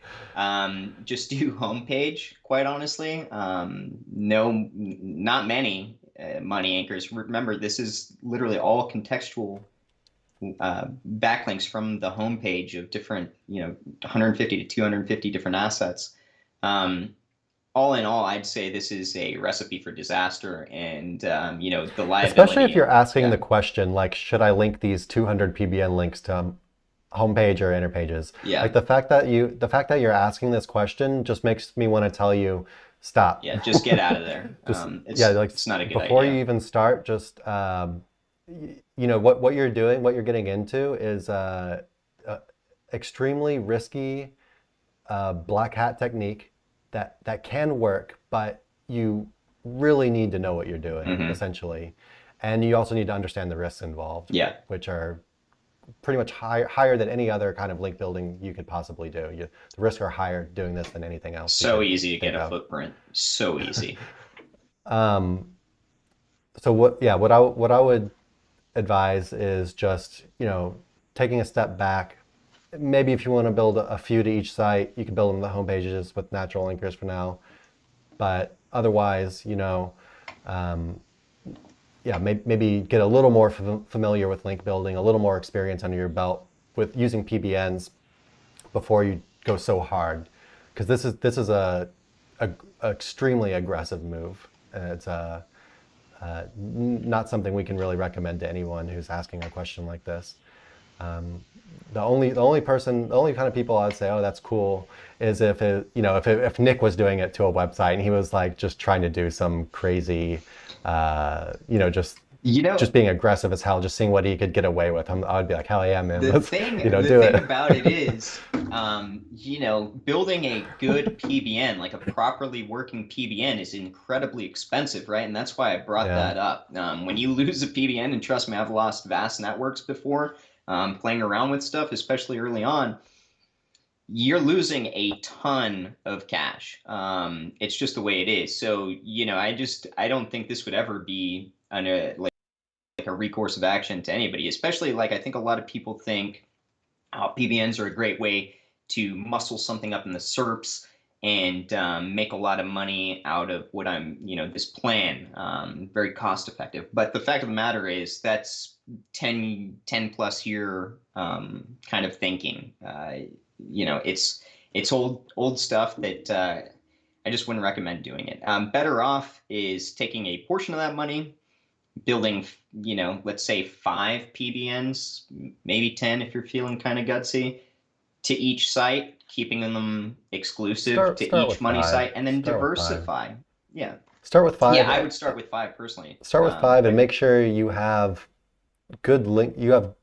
just do homepage, quite honestly. No, not many money anchors. Remember, this is literally all contextual backlinks from the homepage of different, 150 to 250 different assets. All in all, I'd say this is a recipe for disaster, and the liability. Especially if you're asking the question, like, should I link these 200 PBN links to homepage or inner pages? Yeah. Like the fact that you're asking this question just makes me want to tell you, stop. Yeah, just get out of there. It's not a good idea. Before you even start, just what you're doing, what you're getting into is extremely risky black hat technique that can work, but you really need to know what you're doing, essentially. And you also need to understand the risks involved, which are pretty much higher than any other kind of link building you could possibly do. The risks are higher doing this than anything else. So easy to get a footprint. So easy. So what I would advise is just, taking a step back. Maybe if you want to build a few to each site, you can build them the home pages with natural linkers for now. But otherwise, maybe get a little more familiar with link building, a little more experience under your belt with using PBNs before you go so hard, because this is a extremely aggressive move. It's not something we can really recommend to anyone who's asking a question like this. The only kind of people I'd say, oh, that's cool, is if Nick was doing it to a website and he was like just trying to do some crazy, just being aggressive as hell, just seeing what he could get away with. I'd be like, hell yeah, man. The thing about it is, building a good PBN, like a properly working PBN, is incredibly expensive, right? And that's why I brought that up. When you lose a PBN, and trust me, I've lost vast networks before, playing around with stuff, especially early on, you're losing a ton of cash. It's just the way it is. So, I don't think this would ever be like a recourse of action to anybody, especially like I think a lot of people think PBNs are a great way to muscle something up in the SERPs and make a lot of money out of what this plan, very cost effective. But the fact of the matter is that's 10 plus year kind of thinking. It's old stuff that I just wouldn't recommend doing it. Better off is taking a portion of that money, building, let's say 5 PBNs, maybe 10 if you're feeling kind of gutsy, to each site, keeping them exclusive to each money site, and then diversify. Yeah. Start with 5. Yeah, I would start with 5 personally. Start with 5 and make sure you have you have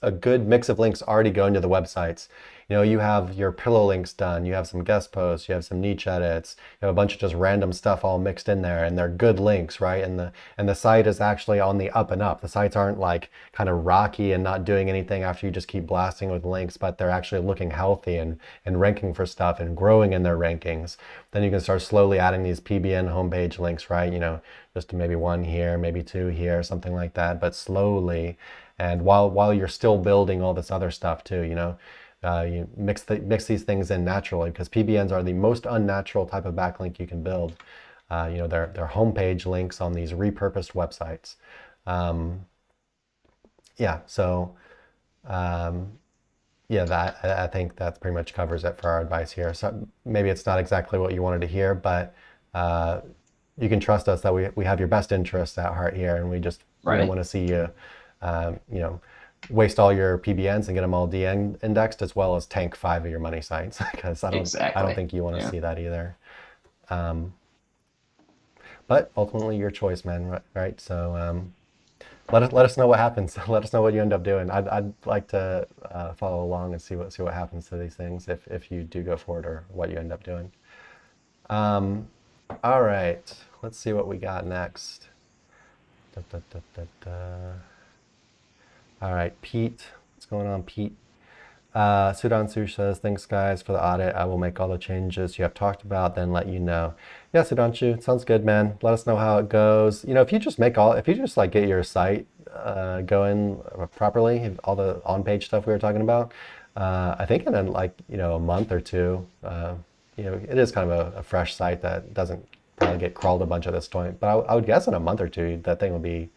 a good mix of links already going to the websites. You have your pillow links done, you have some guest posts, you have some niche edits, you have a bunch of just random stuff all mixed in there, and they're good links, right? And the site is actually on the up and up. The sites aren't like kind of rocky and not doing anything after you just keep blasting with links, but they're actually looking healthy and ranking for stuff and growing in their rankings. Then you can start slowly adding these PBN homepage links, right? Just maybe 1 here, maybe 2 here, something like that, but slowly. And while you're still building all this other stuff too, you mix these things in naturally, because PBNs are the most unnatural type of backlink you can build. They're homepage links on these repurposed websites. Yeah, so yeah, that I think that pretty much covers it for our advice here. So maybe it's not exactly what you wanted to hear, but you can trust us that we have your best interests at heart here, and we don't want to see you, you know, waste all your PBNs and get them all de-indexed, as well as tank 5 of your money sites, because I don't think you want to see that either. But ultimately, your choice, man, right? So let us know what happens. Let us know what you end up doing. I'd like to follow along and see what happens to these things if you do go forward, or what you end up doing. All right, let's see what we got next. All right, Pete, what's going on, Pete? Sudanshu says, thanks guys for the audit. I will make all the changes you have talked about, then let you know. Yeah, Sudanshu, sounds good, man. Let us know how it goes. You know, if you just like get your site going properly, all the on-page stuff we were talking about, I think in a month or two, it is kind of a fresh site that doesn't probably get crawled a bunch at this point. But I would guess in a month or two, that thing will be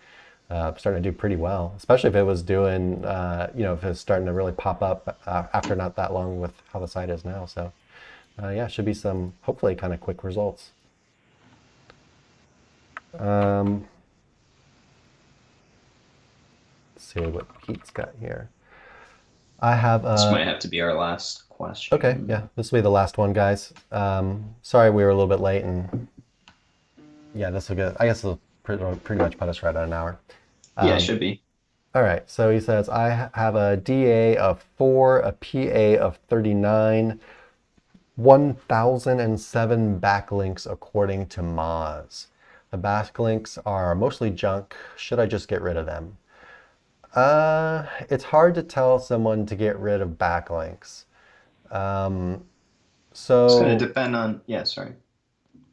starting to do pretty well, especially if it was doing, if it's starting to really pop up after not that long with how the site is now. So yeah, should be some hopefully kind of quick results. Let's see what Pete's got here. I have this might have to be our last question. Okay, yeah, this will be the last one, guys. Sorry we were a little bit late, and yeah, this will get, I guess it'll pretty much put us right at an hour. Yeah, it should be. All right, so he says, I have a DA of 4, a PA of 39, 1,007 backlinks according to Moz. The backlinks are mostly junk. Should I just get rid of them? It's hard to tell someone to get rid of backlinks. So it's going to depend on, sorry.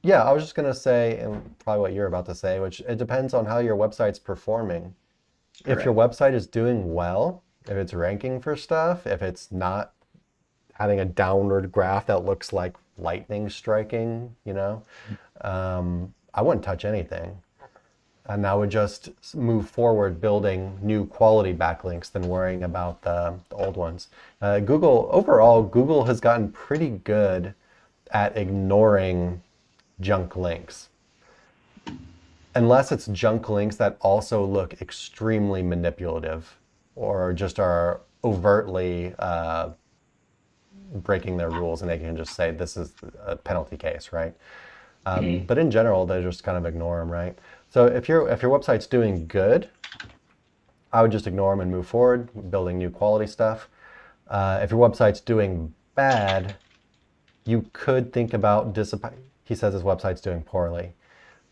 Yeah, I was just going to say, and probably what you're about to say, which it depends on how your website's performing. Correct. If your website is doing well, if it's ranking for stuff, if it's not having a downward graph that looks like lightning striking, I wouldn't touch anything. And I would just move forward building new quality backlinks than worrying about the old ones. Google has gotten pretty good at ignoring junk links. Unless it's junk links that also look extremely manipulative or just are overtly breaking their rules, and they can just say this is a penalty case, right? But in general, they just kind of ignore them, right? So if your website's doing good, I would just ignore them and move forward, building new quality stuff. If your website's doing bad, you could think about he says his website's doing poorly.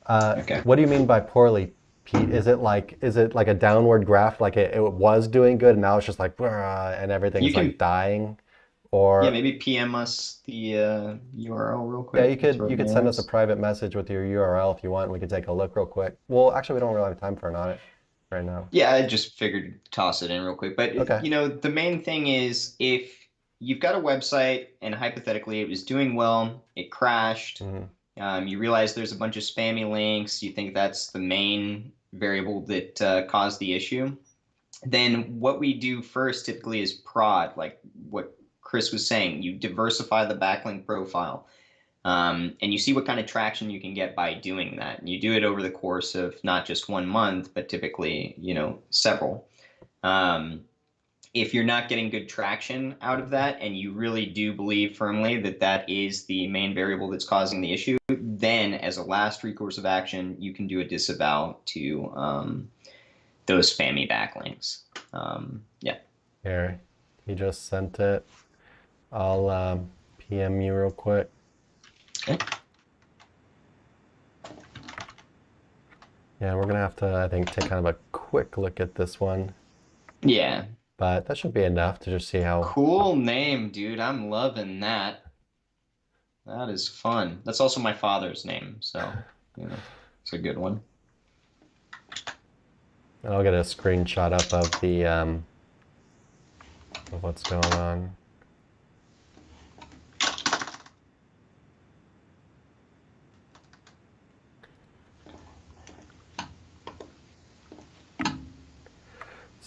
Okay. What do you mean by poorly, Pete? Is it like a downward graph, like it was doing good and now it's just like and everything's like dying? Or maybe PM us the URL real quick. Yeah, you could send us a private message with your URL if you want, and we could take a look real quick. Well, actually, we don't really have time for an audit right now. Yeah, I just figured toss it in real quick. But okay. The main thing is if you've got a website and hypothetically it was doing well, it crashed. You realize there's a bunch of spammy links. You think that's the main variable that caused the issue. Then what we do first typically is prod, like what Chris was saying. You diversify the backlink profile, and you see what kind of traction you can get by doing that. And you do it over the course of not just 1 month, but typically, several. If you're not getting good traction out of that, and you really do believe firmly that that is the main variable that's causing the issue, then as a last recourse of action, you can do a disavow to those spammy backlinks. Here, he just sent it. I'll PM you real quick. Okay. Yeah, we're going to have to, I think, take kind of a quick look at this one. Yeah. But that should be enough to just see how... Cool name, dude. I'm loving that. That is fun. That's also my father's name, so, it's a good one. And I'll get a screenshot up of the, of what's going on.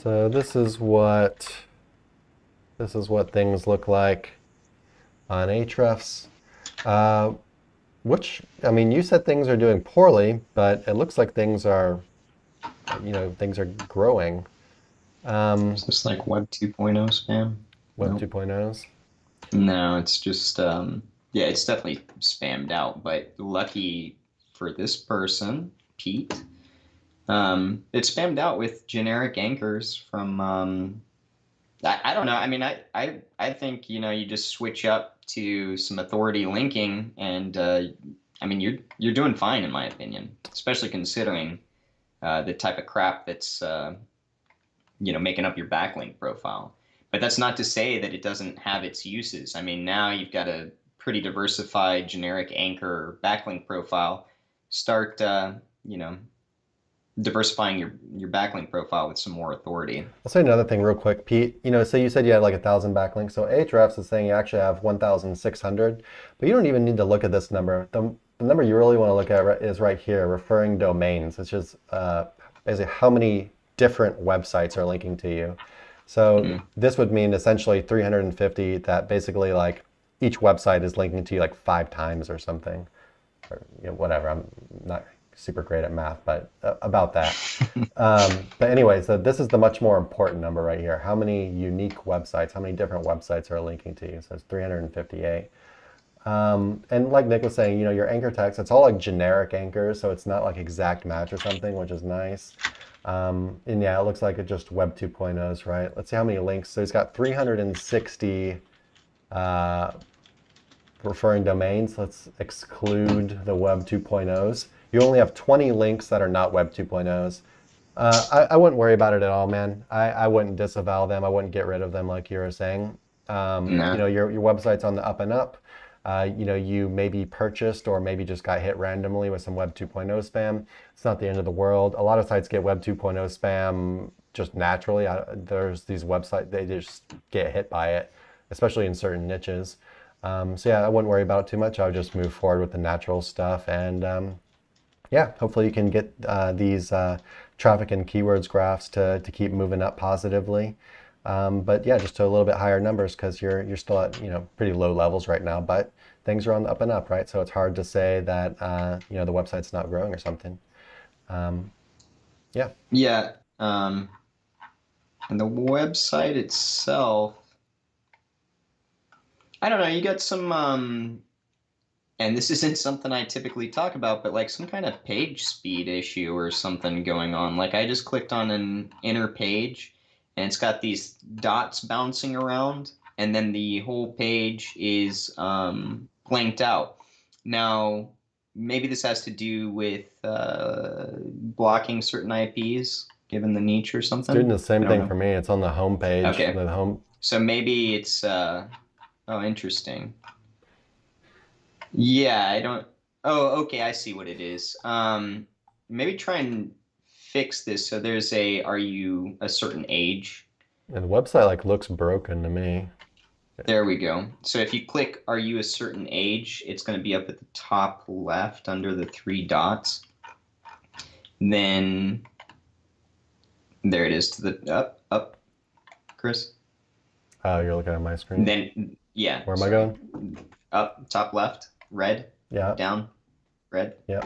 So this is what things look like on Ahrefs. Which, I mean, you said things are doing poorly, but it looks like things are growing. Is this like Web 2.0 spam? Web Nope. 2.0s. No, it's just yeah, it's definitely spammed out, but lucky for this person, Pete, it's spammed out with generic anchors from I don't know. I mean, I think, you just switch up to some authority linking and I mean, you're doing fine in my opinion, especially considering the type of crap that's making up your backlink profile. But that's not to say that it doesn't have its uses. I mean, now you've got a pretty diversified generic anchor backlink profile. Start, diversifying your backlink profile with some more authority. I'll say another thing real quick, Pete. So you said you had like 1,000 backlinks. So Ahrefs is saying you actually have 1,600, but you don't even need to look at this number. The number you really want to look at is right here, referring domains. It's just basically how many different websites are linking to you. So this would mean essentially 350 that basically like each website is linking to you like 5 times or something, or whatever. I'm not super great at math, but about that. But anyway, so this is the much more important number right here. How many unique websites, how many different websites are linking to you? So it's 358. And like Nick was saying, your anchor text, it's all like generic anchors, so it's not like exact match or something, which is nice. And yeah, it looks like it's just Web 2.0s, right? Let's see how many links. So he's got 360 referring domains. Let's exclude the Web 2.0s. You only have 20 links that are not Web 2.0s. I wouldn't worry about it at all, man. I wouldn't disavow them. I wouldn't get rid of them like you were saying. Nah. Your website's on the up and up. You maybe purchased or maybe just got hit randomly with some Web 2.0 spam. It's not the end of the world. A lot of sites get Web 2.0 spam just naturally. There's these websites, they just get hit by it, especially in certain niches. So yeah, I wouldn't worry about it too much. I would just move forward with the natural stuff. And yeah, hopefully you can get these traffic and keywords graphs to keep moving up positively. But yeah, just to a little bit higher numbers because you're still at pretty low levels right now, but things are on the up and up, right? So it's hard to say that the website's not growing or something. Yeah. Yeah. And the website itself, I don't know, you got some and this isn't something I typically talk about, but like some kind of page speed issue or something going on. Like I just clicked on an inner page and it's got these dots bouncing around and then the whole page is blanked out. Now, maybe this has to do with blocking certain IPs given the niche or something. It's doing the same thing for me. It's on the home page. Okay. The home. So maybe it's, oh, interesting. Yeah, I don't. Oh, okay, I see what it is. Maybe try and fix this. So there's are you a certain age? And the website like looks broken to me. There we go. So if you click, are you a certain age? It's going to be up at the top left under the 3 dots. Then there it is to the up, Chris. Oh, you're looking at my screen. Then yeah. Where am I going? Up, top left, red. Yeah. Down, red. Yeah.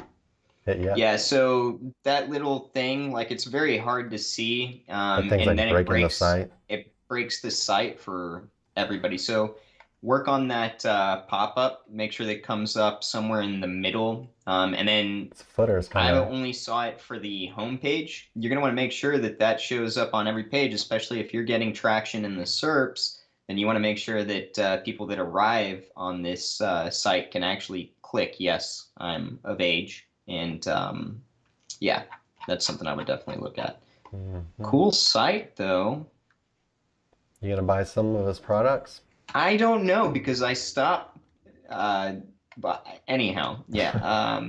Yeah. Yeah, so that little thing, like it's very hard to see, That thing's and like then breaking the site. It breaks the site for everybody. So work on that pop-up. Make sure that it comes up somewhere in the middle, and then Its footer's I kind of. only saw it for the home page. You're gonna want to make sure that that shows up on every page, especially if you're getting traction in the SERPs. Then you want to make sure that people that arrive on this site can actually click, yes, I'm of age. And yeah, that's something I would definitely look at. Mm-hmm. Cool site, though. You gonna buy some of his products? I don't know because I stopped. But anyhow, yeah.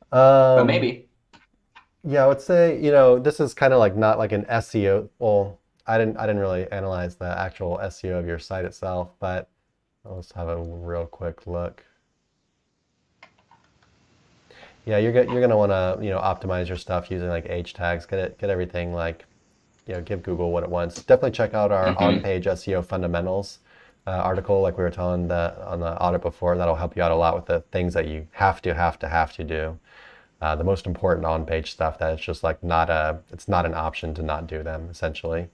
But maybe. Yeah, I would say this is kind of like not like an SEO. Well, I didn't really analyze the actual SEO of your site itself, but let's have a real quick look. Yeah, you're gonna want to optimize your stuff using like H tags, get everything like give Google what it wants. Definitely check out our on-page SEO fundamentals article, like we were telling on the audit before. That'll help you out a lot with the things that you have to do. The most important on-page stuff that it's just like it's not an option to not do them essentially.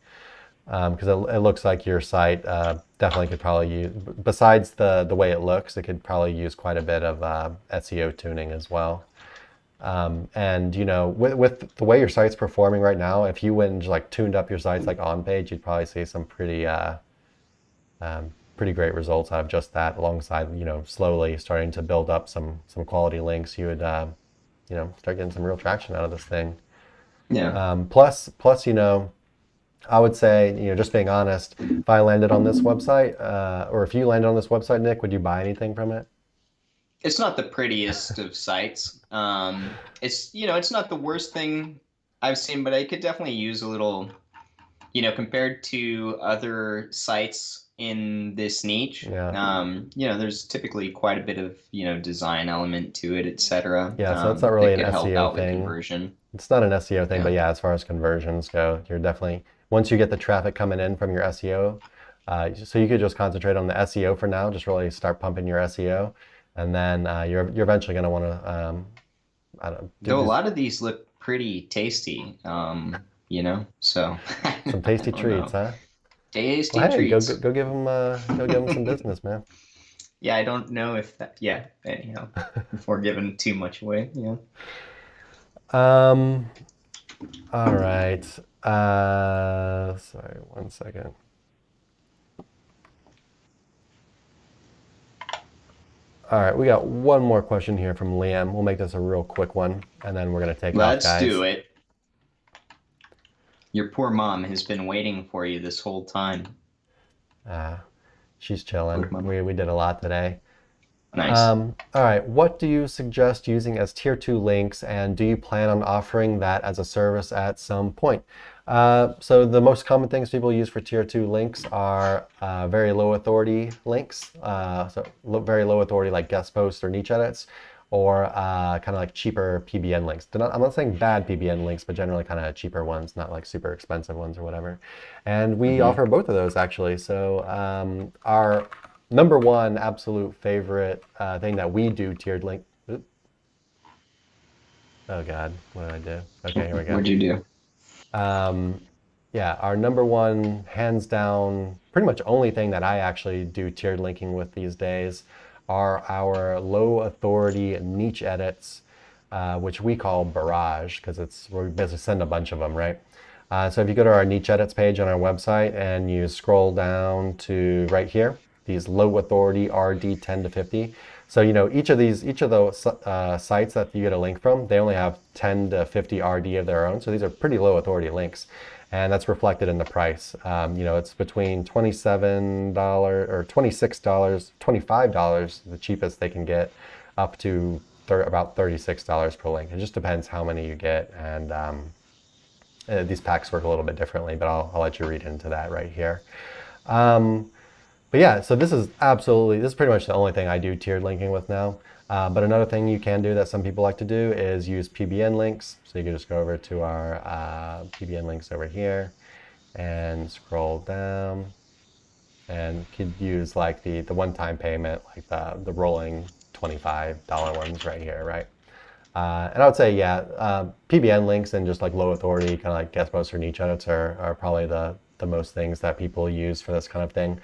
Because it looks like your site definitely could probably use, besides the way it looks, it could probably use quite a bit of SEO tuning as well. And with the way your site's performing right now, if you went and just like tuned up your sites like on page, you'd probably see some pretty great results out of just that. Alongside slowly starting to build up some quality links, you would start getting some real traction out of this thing. Yeah. Plus I would say just being honest, if I landed on this website or if you landed on this website, Nick, would you buy anything from it? It's not the prettiest of sites. It's not the worst thing I've seen, but I could definitely use a little, compared to other sites in this niche. Yeah. There's typically quite a bit of, design element to it, etc. Yeah, so it's not really an that could help SEO out with thing. conversion. It's not an SEO thing, Yeah. but yeah, as far as conversions go, you're definitely, once you get the traffic coming in from your SEO, so you could just concentrate on the SEO for now, just really start pumping your SEO, and then you're eventually going to want to, I don't know, Though a lot of these look pretty tasty, so some tasty I don't treats, know. huh? Tasty Well, hey, treats. go give them some business, man. Yeah, I don't know if that, yeah, anyhow, before giving too much away, yeah. All right. Sorry, one second. All right, we got one more question here from Liam. We'll make this a real quick one, and then we're gonna take off, guys. Let's do it. Your poor mom has been waiting for you this whole time. She's chilling. Poor mom. We did a lot today. Nice. All right, what do you suggest using as tier 2 links, and do you plan on offering that as a service at some point? So the most common things people use for tier 2 links are very low authority links, very low authority like guest posts or niche edits, or kind of like cheaper Pbn links. I'm not saying bad Pbn links, but generally kind of cheaper ones, not like super expensive ones or whatever. And we offer both of those actually. So our number one absolute favorite thing that we do tiered link. Oh God, what did I do? Okay, here we go. What'd you do? Yeah, our number one, hands down, pretty much only thing that I actually do tiered linking with these days are our low authority niche edits, which we call barrage because we basically send a bunch of them, right? So if you go to our niche edits page on our website and you scroll down to right here, these low authority RD 10 to 50. So each of those sites that you get a link from, they only have 10 to 50 RD of their own. So these are pretty low authority links, and that's reflected in the price. It's between $27 or $26, $25, the cheapest they can get, up to about $36 per link. It just depends how many you get, and these packs work a little bit differently, but I'll let you read into that right here. But yeah, so this is pretty much the only thing I do tiered linking with now. But another thing you can do that some people like to do is use Pbn links. So you can just go over to our Pbn links over here and scroll down, and could use like the one-time payment, like the rolling $25 ones right here, right? And I would say, yeah, Pbn links and just like low authority, kind of like guest posts or niche edits are probably the most things that people use for this kind of thing.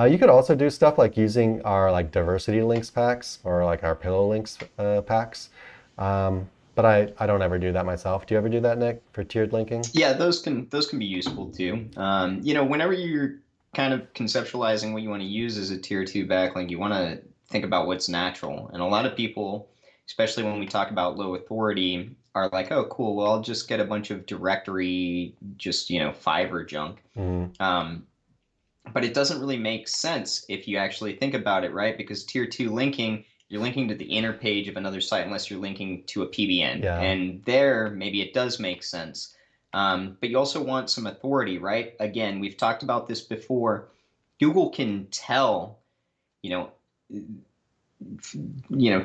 You could also do stuff like using our like diversity links packs or like our pillow links packs. But I don't ever do that myself. Do you ever do that, Nick, for tiered linking? Yeah, those can be useful too. Whenever you're kind of conceptualizing what you want to use as a tier 2 backlink, you want to think about what's natural. And a lot of people, especially when we talk about low authority, are like, oh, cool, well, I'll just get a bunch of directory, just, Fiverr junk. But it doesn't really make sense if you actually think about it, right? Because tier 2 linking, you're linking to the inner page of another site unless you're linking to a Pbn. Yeah. And there, maybe it does make sense. But you also want some authority, right? Again, we've talked about this before. Google can tell,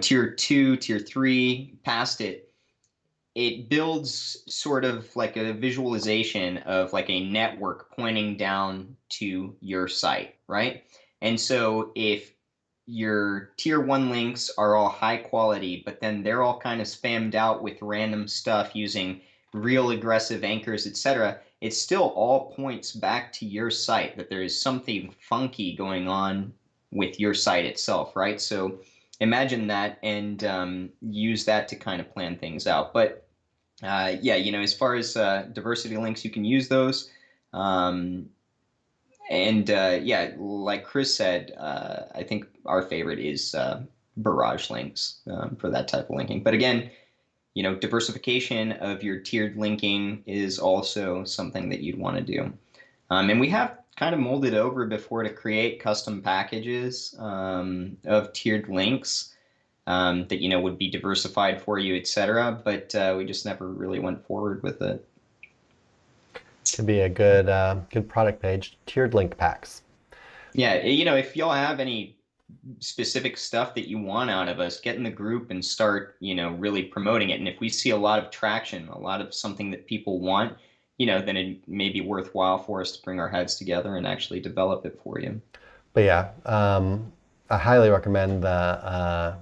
tier 2, tier 3, past it, it builds sort of like a visualization of like a network pointing down to your site, right? And so if your tier 1 links are all high quality, but then they're all kind of spammed out with random stuff using real aggressive anchors, etc., it still all points back to your site, that there is something funky going on with your site itself, right? So imagine that and use that to kind of plan things out. But yeah, as far as diversity links, you can use those. And yeah, like Chris said, I think our favorite is barrage links for that type of linking. But again, diversification of your tiered linking is also something that you'd want to do. And we have kind of molded over before to create custom packages of tiered links that would be diversified for you, etc. But we just never really went forward with it. Could be a good product page. Tiered link packs. Yeah, if y'all have any specific stuff that you want out of us, get in the group and start, really promoting it. And if we see a lot of traction, a lot of something that people want, then it may be worthwhile for us to bring our heads together and actually develop it for you. But yeah, I highly recommend the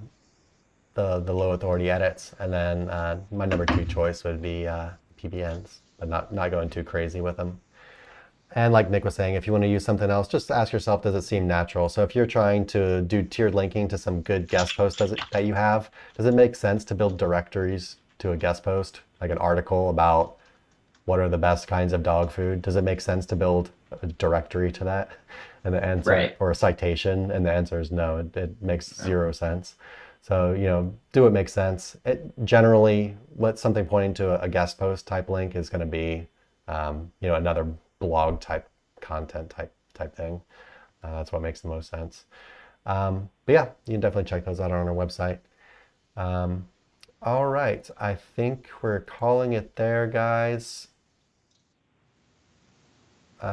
low authority edits, and then my number 2 choice would be PBNs, but not going too crazy with them. And like Nick was saying, if you want to use something else, just ask yourself, does it seem natural? So if you're trying to do tiered linking to some good guest posts that you have, does it make sense to build directories to a guest post, like an article about what are the best kinds of dog food? Does it make sense to build a directory to that? And the answer, Right. or a citation, and the answer is no. It makes zero sense. So, do what makes sense. Generally, something pointing to a guest post type link is going to be, another blog type content type thing. That's what makes the most sense. But yeah, you can definitely check those out on our website. All right, I think we're calling it there, guys. He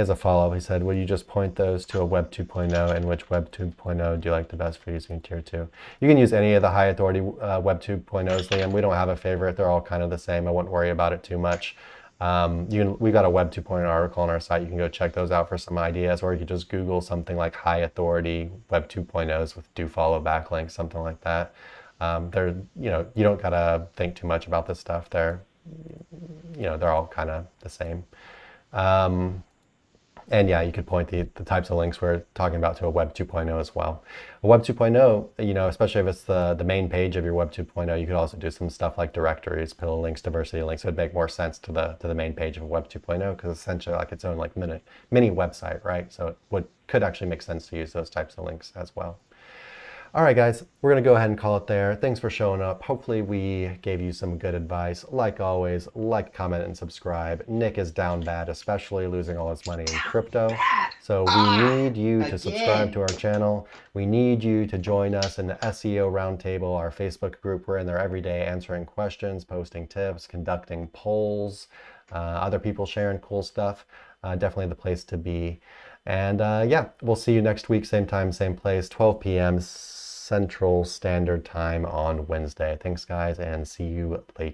has a follow-up. He said, will you just point those to a Web 2.0, and which Web 2.0 do you like the best for using Tier 2? You can use any of the high authority Web 2.0s, Liam. We don't have a favorite. They're all kind of the same. I wouldn't worry about it too much. We've got a Web 2.0 article on our site. You can go check those out for some ideas, or you could just Google something like high authority Web 2.0s with do follow backlinks, something like that. You don't gotta think too much about this stuff. They're all kind of the same. And yeah, you could point the types of links we're talking about to a Web 2.0 as well. A Web 2.0, especially if it's the main page of your Web 2.0, you could also do some stuff like directories, pillar links, diversity links. It would make more sense to the main page of a Web 2.0 because it's essentially like its own like mini website, right? So it could actually make sense to use those types of links as well. All right, guys, we're going to go ahead and call it there. Thanks for showing up. Hopefully we gave you some good advice. Like always, like, comment, and subscribe. Nick is down bad, especially losing all his money in crypto. So we need you to subscribe to our channel. We need you to join us in the SEO Roundtable, our Facebook group. We're in there every day answering questions, posting tips, conducting polls, other people sharing cool stuff. Definitely the place to be. And yeah, we'll see you next week, same time, same place, 12 p.m. Central Standard Time on Wednesday. Thanks, guys, and see you later.